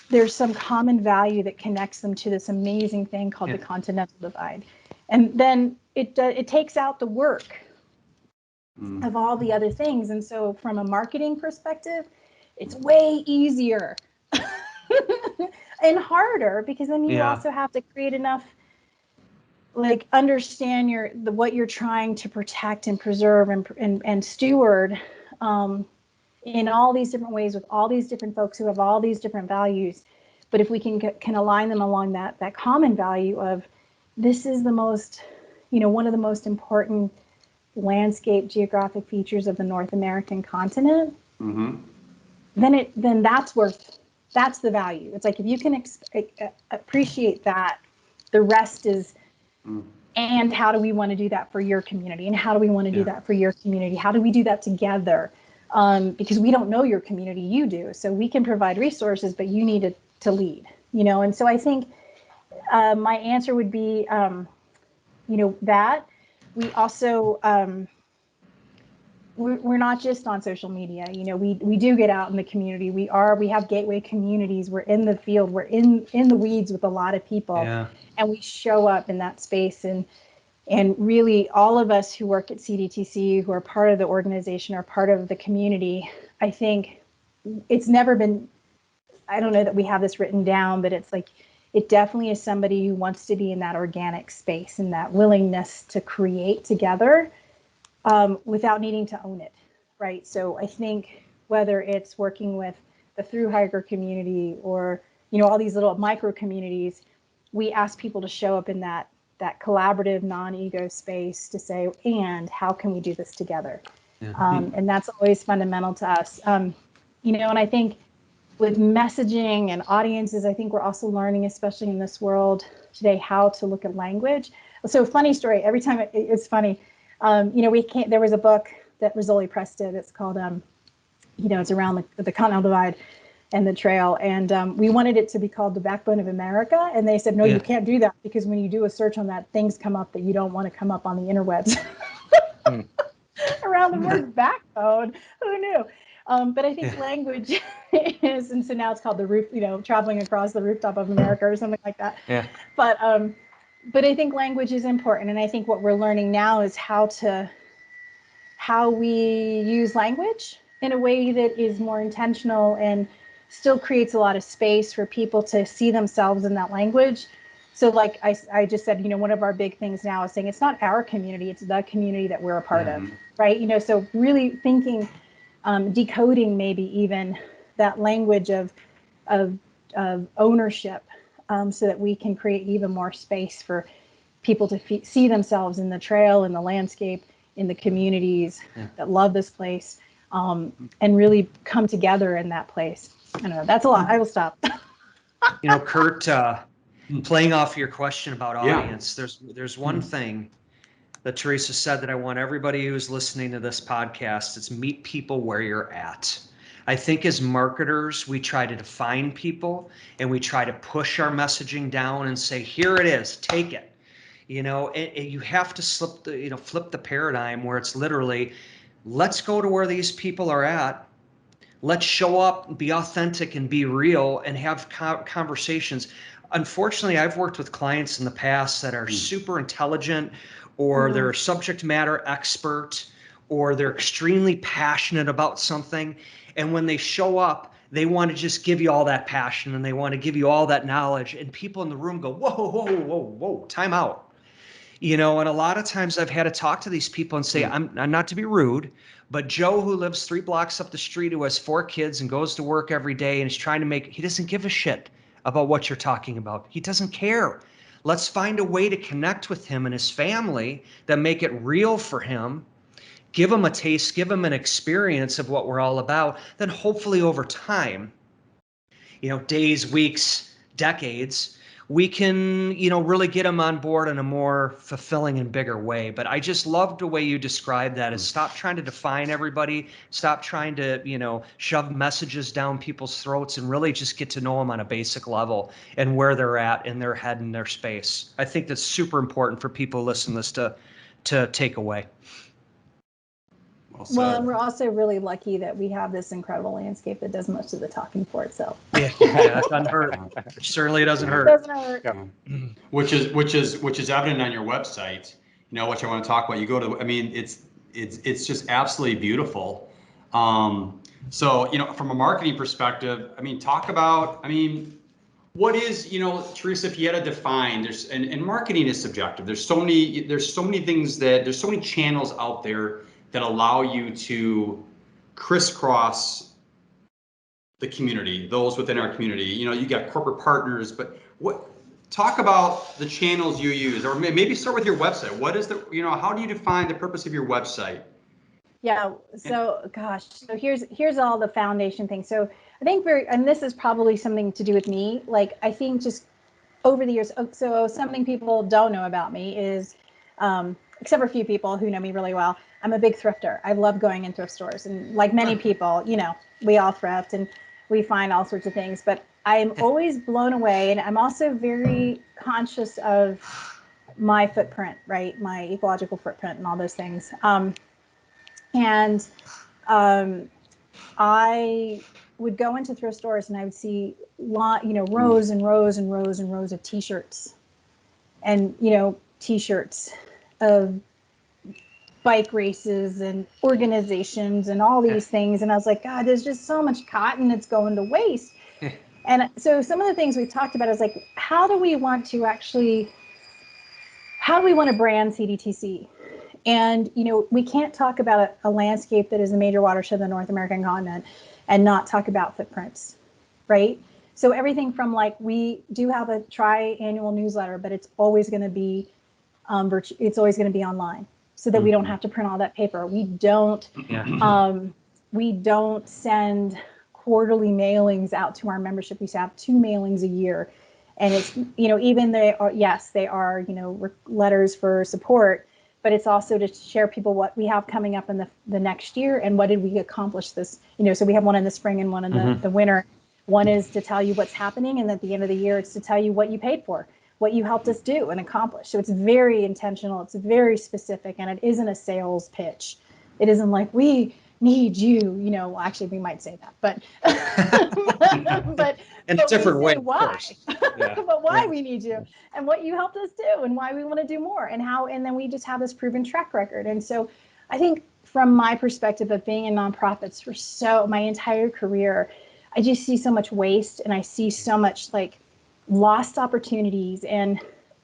there's some common value that connects them to this amazing thing called the Continental Divide. And then it takes out the work of all the other things. And so from a marketing perspective, it's way easier and harder, because then you also have to create enough, understand what you're trying to protect and preserve and steward in all these different ways with all these different folks who have all these different values. But if we can align them along that common value of this is the most, one of the most important landscape geographic features of the North American continent, then that's the value. It's like if you can appreciate that, the rest is, and how do we want to do that for your community? And how do we want to do that for your community? How do we do that together? Because we don't know your community, you do. So we can provide resources, but you need to lead, And so I think my answer would be, that we also, we're not just on social media. We do get out in the community. We have gateway communities. We're in the field. We're in the weeds with a lot of people, and we show up in that space. And really, all of us who work at CDTC, who are part of the organization, are part of the community. I think it's never been. I don't know that we have this written down, but it's like it definitely is somebody who wants to be in that organic space and that willingness to create together. Without needing to own it, right? So I think whether it's working with the through hiker community, or, all these little micro communities, we ask people to show up in that collaborative, non-ego space to say, and how can we do this together? And that's always fundamental to us. And I think with messaging and audiences, I think we're also learning, especially in this world today, how to look at language. So funny story, every time it's funny, there was a book that Rizzoli Press did. It's called, it's around the Continental Divide and the trail. And we wanted it to be called The Backbone of America. And they said, no, you can't do that, because when you do a search on that, things come up that you don't want to come up on the interwebs. Around the word backbone. Who knew? But I think language is, and so now it's called the roof, traveling across the rooftop of America or something like that. Yeah. But I think language is important. And I think what we're learning now is how we use language in a way that is more intentional and still creates a lot of space for people to see themselves in that language. So like I just said, one of our big things now is saying it's not our community, it's the community that we're a part of, right? So really thinking, decoding maybe even that language of ownership, so that we can create even more space for people to see themselves in the trail, in the landscape, in the communities that love this place, and really come together in that place. I don't know, that's a lot. I will stop. Kurt, playing off your question about audience, there's one thing that Teresa said that I want everybody who's listening to this podcast, it's meet people where you're at. I think as marketers, we try to define people and we try to push our messaging down and say, here it is, take it. And you have to flip the paradigm where it's literally, let's go to where these people are at. Let's show up, be authentic and be real and have conversations. Unfortunately, I've worked with clients in the past that are super intelligent, or they're a subject matter expert, or they're extremely passionate about something. And when they show up, they want to just give you all that passion and they want to give you all that knowledge. And people in the room go, whoa, whoa, whoa, whoa, time out. And a lot of times I've had to talk to these people and say, I'm not to be rude, but Joe, who lives 3 blocks up the street, who has 4 kids and goes to work every day and is trying to he doesn't give a shit about what you're talking about. He doesn't care. Let's find a way to connect with him and his family that make it real for him. Give him a taste, give him an experience of what we're all about. Then hopefully over time, days, weeks, decades, we can, really get them on board in a more fulfilling and bigger way. But I just love the way you describe that, is stop trying to define everybody, stop trying to, shove messages down people's throats, and really just get to know them on a basic level and where they're at in their head and their space. I think that's super important for people who listen to this to take away. Well, and we're also really lucky that we have this incredible landscape that does most of the talking for itself. Yeah, it doesn't hurt. Certainly doesn't hurt. It doesn't hurt. Yeah. Which is evident on your website. Which I want to talk about. You go to, it's just absolutely beautiful. So from a marketing perspective, talk about, what is, Teresa, if you had to define, and marketing is subjective. There's so many things there's so many channels out there that allow you to crisscross the community, those within our community. You got corporate partners, but talk about the channels you use, or maybe start with your website. What is how do you define the purpose of your website? Yeah, so here's all the foundation things. So I think and this is probably something to do with me. Like, I think just over the years, so something people don't know about me is, except for a few people who know me really well, I'm a big thrifter. I love going in thrift stores, and like many people, we all thrift and we find all sorts of things, but I'm always blown away. And I'm also very conscious of my footprint, right? My ecological footprint and all those things. I would go into thrift stores and I would see rows and rows and rows and rows of t-shirts, and t-shirts of bike races and organizations and all these things. And I was like, God, there's just so much cotton that's going to waste. And so some of the things we talked about is like, how do we want to brand CDTC? And, we can't talk about a landscape that is a major watershed in the North American continent and not talk about footprints, right? So everything from like, we do have a tri-annual newsletter, but it's always going to be it's always going to be online, so that we don't have to print all that paper. We don't send quarterly mailings out to our membership. We have 2 mailings a year, and it's, even they are letters for support, but it's also to share people what we have coming up in the next year and what did we accomplish this. So we have one in the spring and one in the winter. One is to tell you what's happening, and at the end of the year, it's to tell you what you paid for, what you helped us do and accomplish. So it's very intentional, it's very specific, and it isn't a sales pitch. It isn't like, we need you, actually we might say that, but but in a different way, why. of course. Yeah. But why we need you, and what you helped us do, and why we want to do more, and how, and then we just have this proven track record. And so I think from my perspective of being in nonprofits for my entire career, I just see so much waste, and I see so much like lost opportunities. And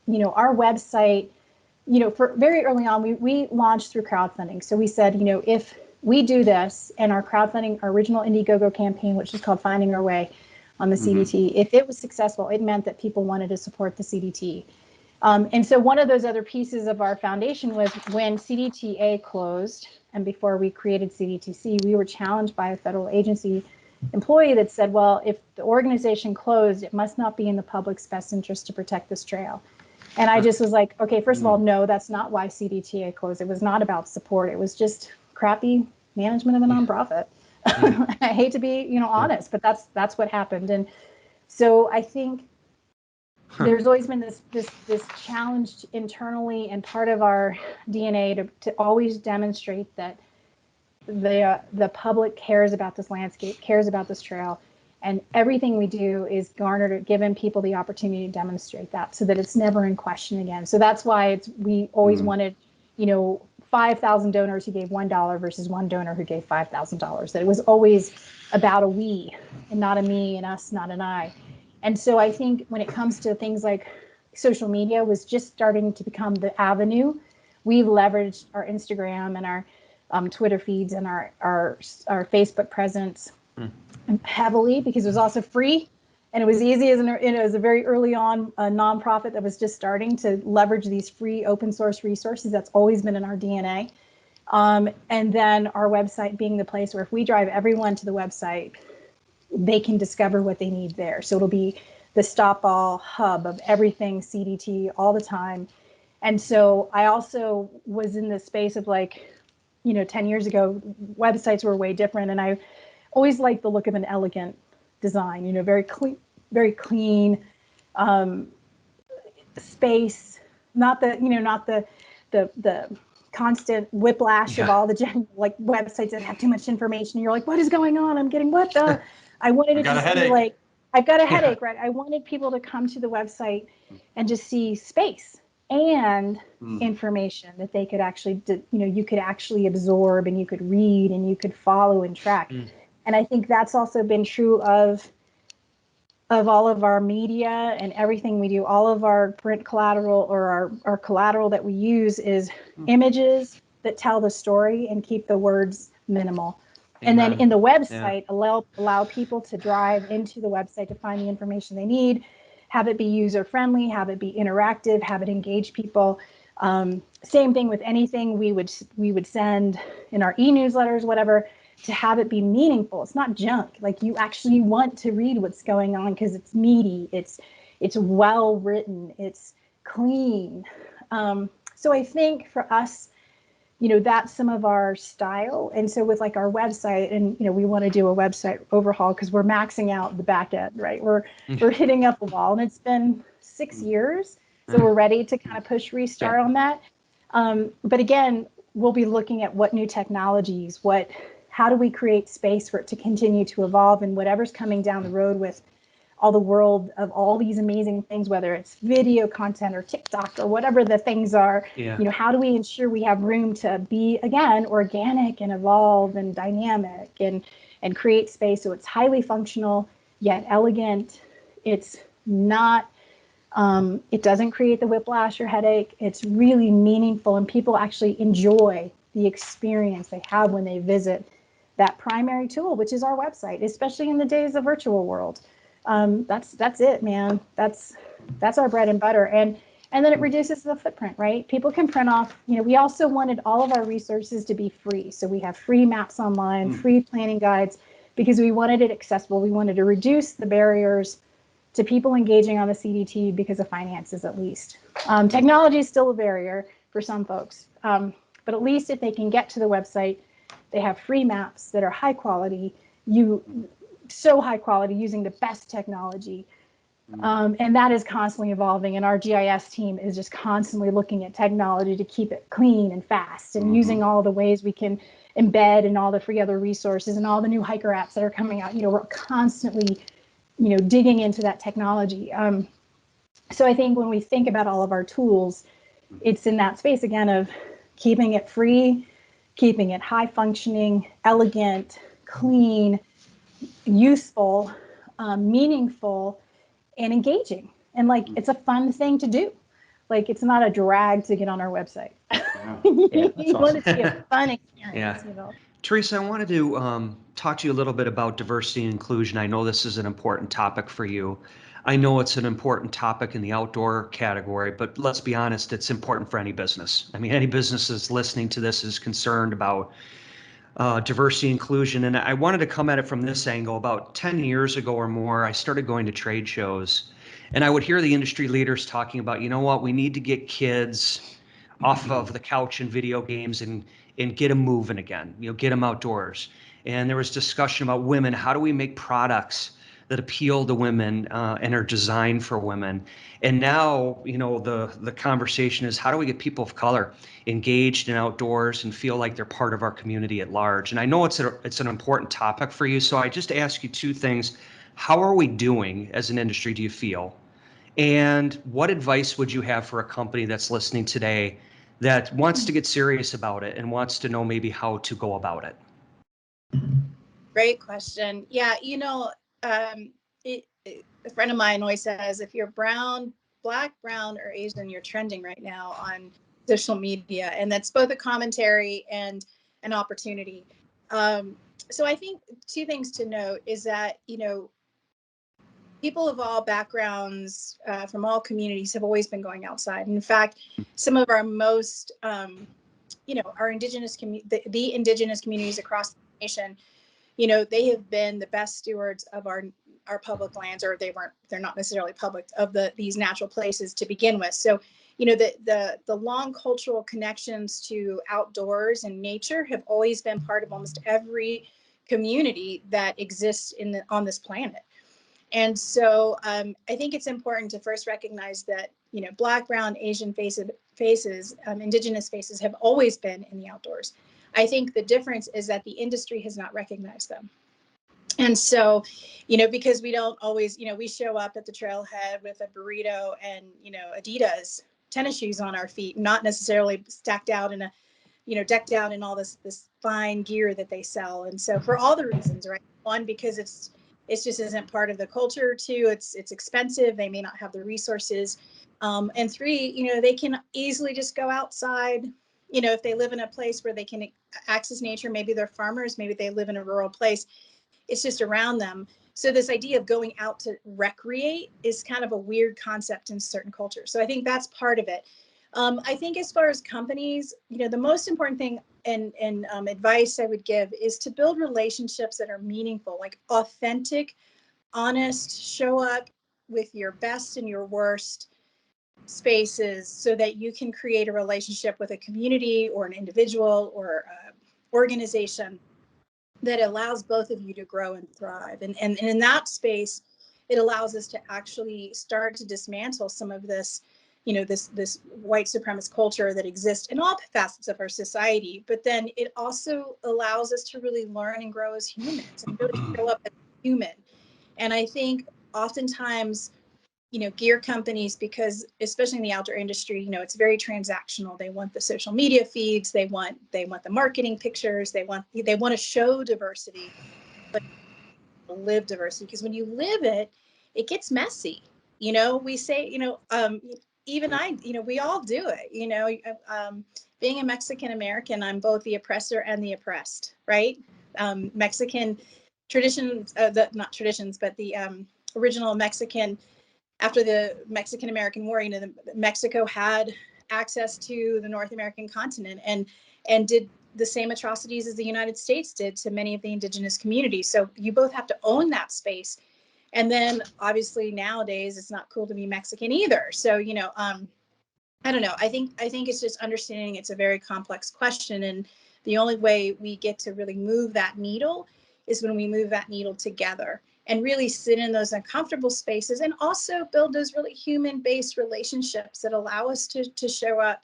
our website, for very early on, we launched through crowdfunding. So we said, if we do this, and our crowdfunding, our original Indiegogo campaign, which is called Finding Our Way on the CDT, if it was successful, it meant that people wanted to support the CDT. And so one of those other pieces of our foundation was when CDTA closed, and before we created CDTC, we were challenged by a federal agency employee that said, well, if the organization closed, it must not be in the public's best interest to protect this trail. And I just was like, okay, first of all, no, that's not why CDTA closed. It was not about support. It was just crappy management of a nonprofit. I hate to be, honest, but that's what happened. And so I think there's always been this challenge internally, and part of our DNA to always demonstrate that the public cares about this landscape, cares about this trail, and everything we do is garnered or given people the opportunity to demonstrate that, so that it's never in question again. So that's why we always wanted, 5,000 donors who gave $1 versus one donor who gave $5,000. That it was always about a we, and not a me, and us, not an I. And so I think when it comes to things like social media was just starting to become the avenue, we've leveraged our Instagram and our Twitter feeds and our Facebook presence heavily, because it was also free, and it was easy as a very early on a nonprofit that was just starting to leverage these free open source resources. That's always been in our DNA. And then our website being the place where if we drive everyone to the website, they can discover what they need there. So it'll be the stop all hub of everything CDT all the time. And so I also was in the space of 10 years ago, websites were way different. And I always liked the look of an elegant design, very clean space, not the constant whiplash of all the websites that have too much information. You're like, what is going on? I'm getting what the, I wanted it to be like, I've got a headache, right? I wanted people to come to the website and just see space and information that they could actually, you could actually absorb, and you could read, and you could follow and track. And I think that's also been true of all of our media and everything we do. All of our print collateral, or our collateral that we use, is images that tell the story and keep the words minimal. Amen. And then in the website, allow people to drive into the website to find the information they need, have it be user friendly, have it be interactive, have it engage people. Same thing with anything we would send in our e-newsletters, whatever, to have it be meaningful. It's not junk. Like, you actually want to read what's going on because it's meaty, it's well written, it's clean. So I think for us, that's some of our style. And so with our website, and we want to do a website overhaul because we're maxing out the back end, right? We're hitting up a wall, and it's been 6 years. So we're ready to kind of push restart on that. But again, we'll be looking at what new technologies, how do we create space for it to continue to evolve, and whatever's coming down the road with all the world of all these amazing things, whether it's video content or TikTok or whatever the things are, how do we ensure we have room to be, again, organic and evolve and dynamic and create space so it's highly functional yet elegant. It's not, it doesn't create the whiplash or headache. It's really meaningful, and people actually enjoy the experience they have when they visit that primary tool, which is our website, especially in the days of virtual world. That's it, man. That's our bread and butter. And then it reduces the footprint, right? People can print off, we also wanted all of our resources to be free. So we have free maps online, free planning guides, because we wanted it accessible. We wanted to reduce the barriers to people engaging on the CDT because of finances, at least. Technology is still a barrier for some folks, but at least if they can get to the website, they have free maps that are high quality, so high quality, using the best technology. And that is constantly evolving, and our GIS team is just constantly looking at technology to keep it clean and fast, and using all the ways we can embed and all the free other resources and all the new hiker apps that are coming out. We're constantly, digging into that technology. So I think when we think about all of our tools, it's in that space again of keeping it free, keeping it high functioning, elegant, clean, useful, meaningful, and engaging. And like, it's a fun thing to do. Like, it's not a drag to get on our website. You want it to be a fun experience, Teresa, I wanted to talk to you a little bit about diversity and inclusion. I know this is an important topic for you. I know it's an important topic in the outdoor category, but let's be honest, it's important for any business. I mean, any business that's listening to this is concerned about diversity inclusion. And I wanted to come at it from this angle. About 10 years ago or more, I started going to trade shows, and I would hear the industry leaders talking about, we need to get kids off of the couch and video games and get them moving again, get them outdoors. And there was discussion about women. How do we make products that appeal to women and are designed for women? And now, the conversation is, how do we get people of color engaged in outdoors and feel like they're part of our community at large? And I know it's an important topic for you. So I just ask you two things. How are we doing as an industry, do you feel? And what advice would you have for a company that's listening today that wants to get serious about it and wants to know maybe how to go about it? Great question. Yeah, a friend of mine always says, if you're brown, black, brown, or Asian, you're trending right now on social media. And that's both a commentary and an opportunity. So I think two things to note is that, people of all backgrounds, from all communities, have always been going outside. And in fact, some of our most, our indigenous the indigenous communities across the nation, they have been the best stewards of our public lands, or they're not necessarily public, of these natural places to begin with. So, the long cultural connections to outdoors and nature have always been part of almost every community that exists on this planet. And so I think it's important to first recognize that, Black, brown, Asian faces, indigenous faces have always been in the outdoors. I think the difference is that the industry has not recognized them. And so, because we don't always, we show up at the trailhead with a burrito and, Adidas tennis shoes on our feet, not necessarily stacked out in decked out in all this fine gear that they sell. And so for all the reasons, right? One, because it's just isn't part of the culture. Two, it's expensive. They may not have the resources. And three, they can easily just go outside. If they live in a place where they can access nature, maybe they're farmers, maybe they live in a rural place, it's just around them. So this idea of going out to recreate is kind of a weird concept in certain cultures. So I think that's part of it. I think as far as companies, the most important thing and advice I would give is to build relationships that are meaningful, like authentic, honest, show up with your best and your worst spaces, so that you can create a relationship with a community or an individual or organization that allows both of you to grow and thrive. And in that space, it allows us to actually start to dismantle some of this, this white supremacist culture that exists in all facets of our society. But then it also allows us to really learn and grow as humans and really show up as human. And I think oftentimes, gear companies, because especially in the outdoor industry, it's very transactional. They want the social media feeds, they want the marketing pictures, they want to show diversity, but live diversity. Because when you live it, it gets messy. We say, even I, we all do it. Being a Mexican American, I'm both the oppressor and the oppressed, right? Mexican traditions, not traditions, but the original Mexican, after the Mexican-American War, Mexico had access to the North American continent and did the same atrocities as the United States did to many of the indigenous communities. So you both have to own that space. And then obviously nowadays it's not cool to be Mexican either. So, I don't know. I think it's just understanding it's a very complex question. And the only way we get to really move that needle is when we move that needle together and really sit in those uncomfortable spaces and also build those really human-based relationships that allow us to show up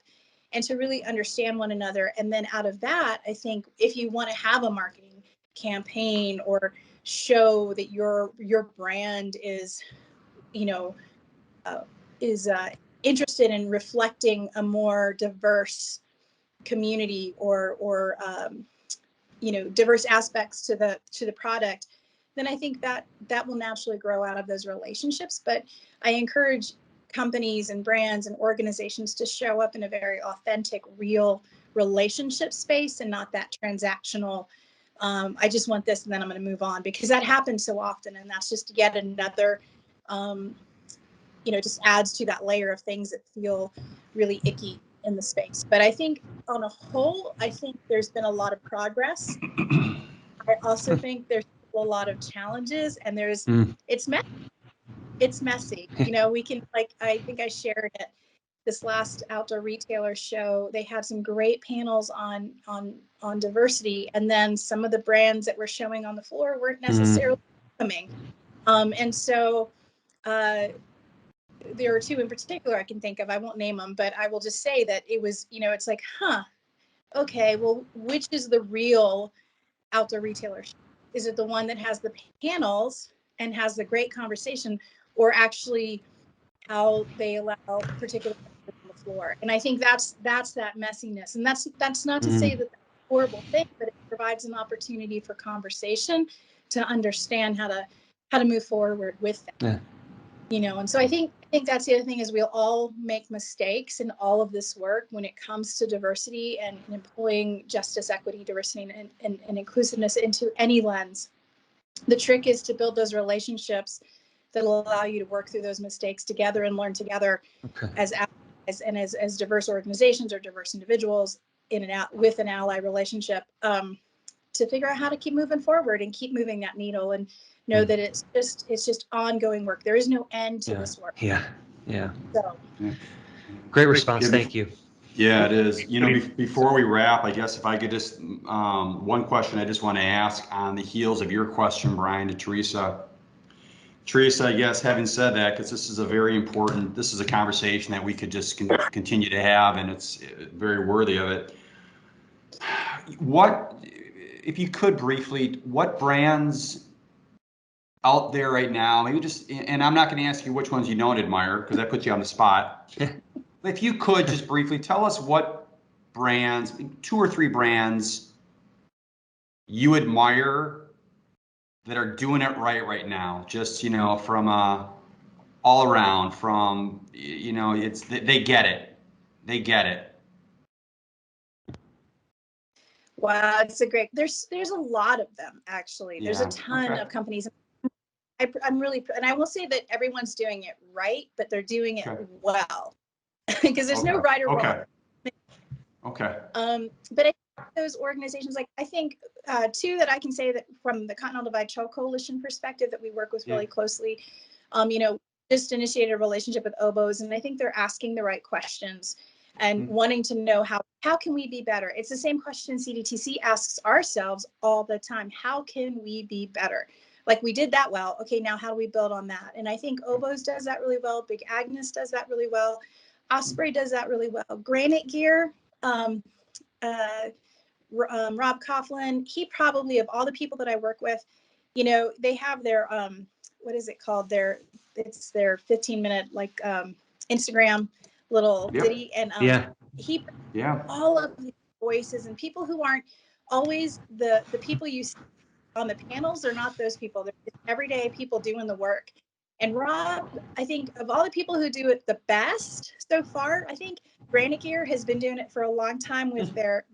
and to really understand one another. And then out of that, I think if you want to have a marketing campaign or show that your brand is, interested in reflecting a more diverse community or diverse aspects to the product, then I think that will naturally grow out of those relationships. But I encourage companies and brands and organizations to show up in a very authentic, real relationship space and not that transactional, I just want this and then I'm going to move on, because that happens so often. And that's just yet another, just adds to that layer of things that feel really icky in the space. But I think on a whole, I think there's been a lot of progress. I also think there's a lot of challenges, and it's messy. It's messy. We can, I think I shared it this last outdoor retailer show. They had some great panels on diversity, and then some of the brands that were showing on the floor weren't necessarily coming. And so there are two in particular I can think of. I won't name them, but I will just say that it was, it's like, okay, well, which is the real outdoor retailer? Is it the one that has the panels and has the great conversation, or actually how they allow particular on the floor? And I think that's that messiness. And that's not to say that that's a horrible thing, but it provides an opportunity for conversation to understand how to move forward with that. Yeah. And so I think that's the other thing, is we'll all make mistakes in all of this work when it comes to diversity and employing justice, equity, diversity, and inclusiveness into any lens. The trick is to build those relationships that will allow you to work through those mistakes together and learn together as allies and as diverse organizations or diverse individuals with an ally relationship, to figure out how to keep moving forward and keep moving that needle, and know that it's just ongoing work. There is no end to this work. Yeah. So, great response. Thank you. Yeah, it is. Before we wrap, I guess if I could just, one question I just want to ask on the heels of your question, Brian, to Teresa. Teresa, yes, having said that, because this is a conversation that we could just continue to have, and it's very worthy of it. If you could briefly, what brands out there right now, maybe just, and I'm not going to ask you which ones you don't admire, because that puts you on the spot. But if you could just briefly tell us what brands, 2 or 3 brands you admire that are doing it right now, just, from all around, from, they get it. Wow, it's there's a lot of them, actually. There's a ton of companies. I'm really, and I will say that everyone's doing it right, but they're doing it well, because there's no right or wrong. Okay. But I think those organizations, I think 2 that I can say that from the Continental Divide Trail Coalition perspective that we work with really closely, just initiated a relationship with Oboes, and I think they're asking the right questions and wanting to know how can we be better? It's the same question CDTC asks ourselves all the time. How can we be better? We did that well. Okay, now how do we build on that? And I think Oboes does that really well. Big Agnes does that really well. Osprey does that really well. Granite Gear, Rob Coughlin, he probably, of all the people that I work with, they have their, what is it called? It's their 15-minute Instagram little ditty. And he, all of the voices and people who aren't always the people you see on the panels are not those people. They're everyday people doing the work. And Rob, I think of all the people who do it the best so far, I think Granite Gear has been doing it for a long time with their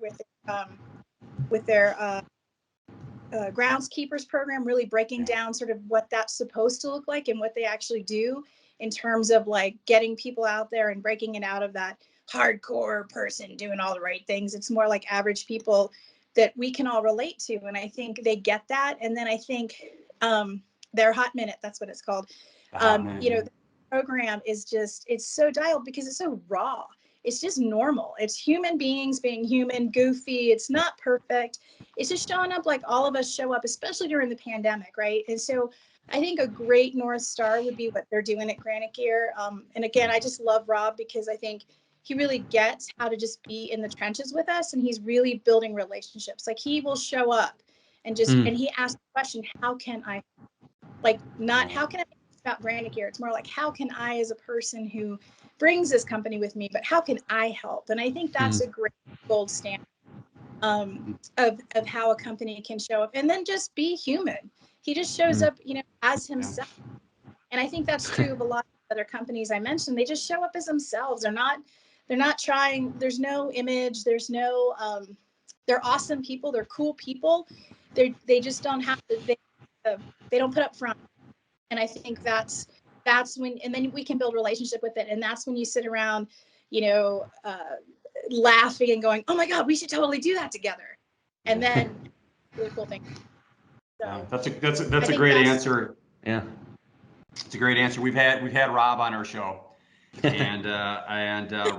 groundskeepers program, really breaking down sort of what that's supposed to look like and what they actually do in terms of like getting people out there and breaking it out of that hardcore person doing all the right things. It's more like average people that we can all relate to. And I think they get that. And then I think their hot minute, that's what it's called. You know, the program is just, it's so dialed because it's so raw. It's just normal. It's human beings being human, goofy. It's not perfect. It's just showing up like all of us show up, especially during the pandemic, right? And so I think a great North Star would be what they're doing at Granite Gear. And again, I just love Rob because I think he really gets how to just be in the trenches with us, and he's really building relationships. Like he will show up and just, and he asks the question, how can I, like, not how can I about Granite Gear? It's more like, how can I, as a person who brings this company with me, but how can I help? And I think that's a great gold standard of how a company can show up, and then just be human. He just shows up, you know, as himself. And I think that's true of a lot of other companies I mentioned. They just show up as themselves. They're not trying, there's no image, there's no, they're awesome people. They're cool people. They just don't have to, they don't put up front. And I think that's when, and then we can build relationship with it. And that's when you sit around, you know, laughing and going, oh my God, we should totally do that together. And then really cool thing. So yeah, that's a great answer. Yeah. It's a great answer. We've had Rob on our show, and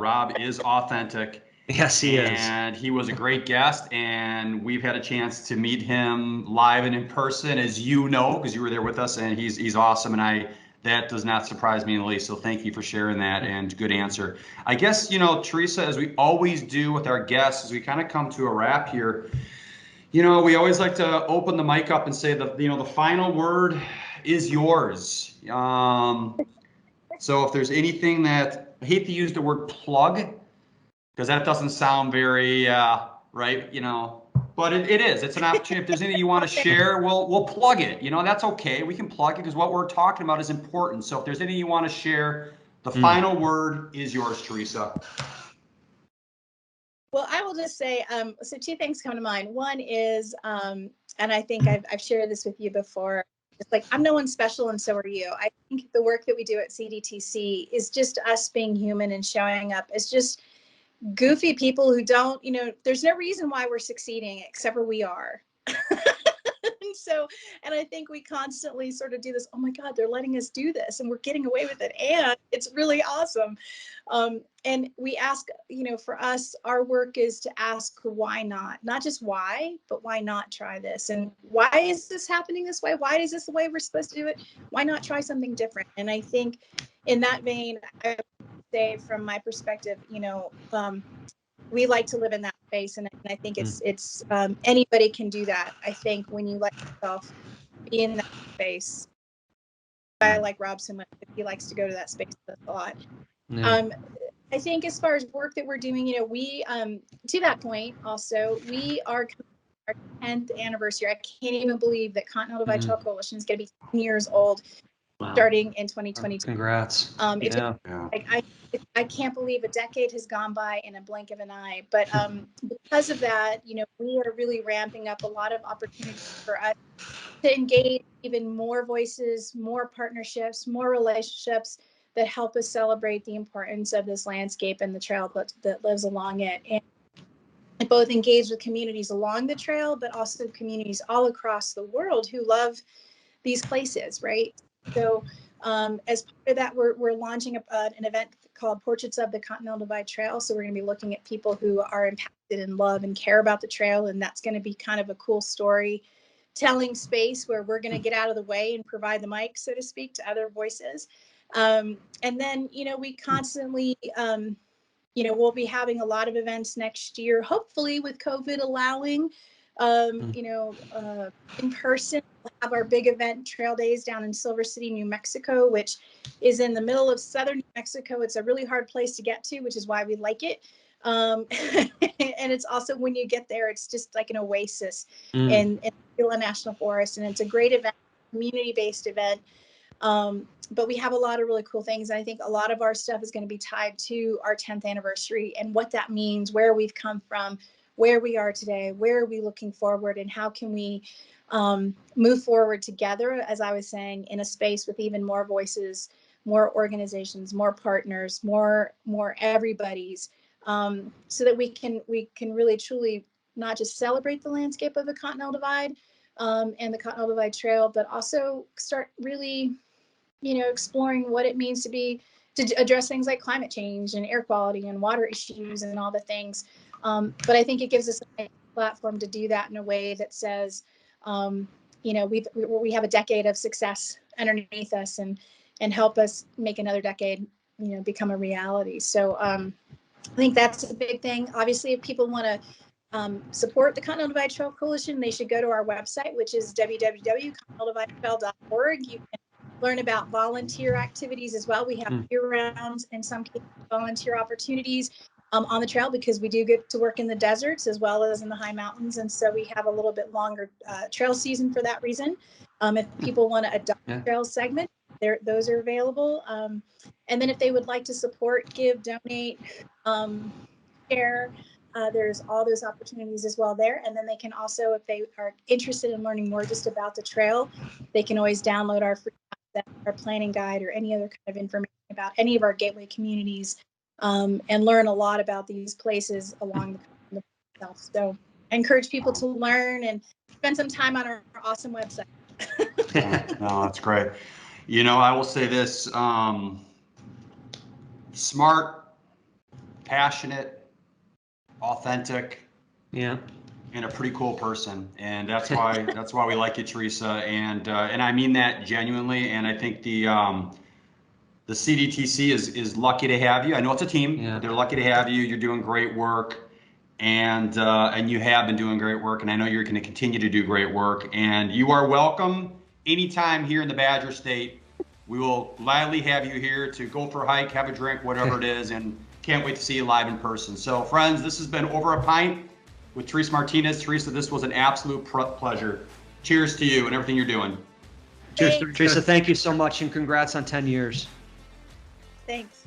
Rob is authentic. Yes, he is. And he was a great guest, and we've had a chance to meet him live and in person, as you know, because you were there with us, and he's awesome, and that does not surprise me in the least. So thank you for sharing that, and good answer. I guess, you know, Teresa, as we always do with our guests, as we kind of come to a wrap here, you know, we always like to open the mic up and say that, you know, the final word is yours. So if there's anything that, I hate to use the word plug, because that doesn't sound very right, you know, but it is. It's an opportunity. If there's anything you want to share, we'll plug it. You know, that's okay. We can plug it because what we're talking about is important. So if there's anything you want to share, the final word is yours, Teresa. Well, I will just say, so two things come to mind. One is, and I think I've shared this with you before, it's like, I'm no one special and so are you. I think the work that we do at CDTC is just us being human and showing up as just goofy people who don't, you know, there's no reason why we're succeeding except for we are. And so, and I think we constantly sort of do this, oh my God, they're letting us do this and we're getting away with it. And it's really awesome. And we ask, you know, for us, our work is to ask why not just why, but why not try this? And why is this happening this way? Why is this the way we're supposed to do it? Why not try something different? And I think in that vein, I would say from my perspective, you know, we like to live in that space, and I think it's anybody can do that. I think when you let yourself be in that space, I like Rob so much, he likes to go to that space a lot. Yeah. I think as far as work that we're doing, you know, we to that point also, we are our 10th anniversary. I can't even believe that Continental Divide Trail Coalition is going to be 10 years old. Wow. Starting in 2022. Congrats. I can't believe a decade has gone by in a blink of an eye. But because of that, you know, we are really ramping up a lot of opportunities for us to engage even more voices, more partnerships, more relationships that help us celebrate the importance of this landscape and the trail that lives along it. And both engage with communities along the trail, but also communities all across the world who love these places, right? So as part of that, we're launching an event called Portraits of the Continental Divide Trail. So we're going to be looking at people who are impacted and love and care about the trail. And that's going to be kind of a cool storytelling space where we're going to get out of the way and provide the mic, so to speak, to other voices. And then, you know, we constantly, you know, we'll be having a lot of events next year, hopefully with COVID allowing, you know, in person. We'll have our big event, Trail Days, down in Silver City, New Mexico, which is in the middle of southern New Mexico. It's a really hard place to get to, which is why we like it. And it's also, when you get there, it's just like an oasis in Gila National Forest. And it's a great event, community-based event. But we have a lot of really cool things. And I think a lot of our stuff is going to be tied to our 10th anniversary and what that means, where we've come from, where we are today, where are we looking forward, and how can we move forward together, as I was saying, in a space with even more voices, more organizations, more partners, more everybody's, so that we can really truly not just celebrate the landscape of the Continental Divide and the Continental Divide Trail, but also start really, exploring what it means to address things like climate change and air quality and water issues and all the things. But I think it gives us a platform to do that in a way that says, we have a decade of success underneath us, and help us make another decade, become a reality. So I think that's a big thing. Obviously, if people want to support the Continental Divide Trail Coalition, they should go to our website, which is www.continentaldividetrail.org. You can learn about volunteer activities as well. We have year-round, in some cases, volunteer opportunities on the trail, because we do get to work in the deserts as well as in the high mountains. And so we have a little bit longer trail season for that reason. If people want to adopt a trail segment, those are available. And then if they would like to support, give, donate, share, there's all those opportunities as well there. And then they can also, if they are interested in learning more just about the trail, they can always download our free content, our planning guide, or any other kind of information about any of our gateway communities, and learn a lot about these places along the itself. So I encourage people to learn and spend some time on our awesome website. No, that's great. I will say this, smart, passionate, authentic, and a pretty cool person, and that's why we like you, Teresa, and I mean that genuinely. And I think the CDTC is lucky to have you. I know it's a team, but they're lucky to have you. You're doing great work, and you have been doing great work, and I know you're going to continue to do great work. And you are welcome anytime here in the Badger State. We will gladly have you here to go for a hike, have a drink, whatever it is, and can't wait to see you live in person. So, friends, this has been Over a Pint with Teresa Martinez. Teresa, this was an absolute pleasure. Cheers to you and everything you're doing. Cheers, Teresa. Thank you so much, and congrats on 10 years. Thanks.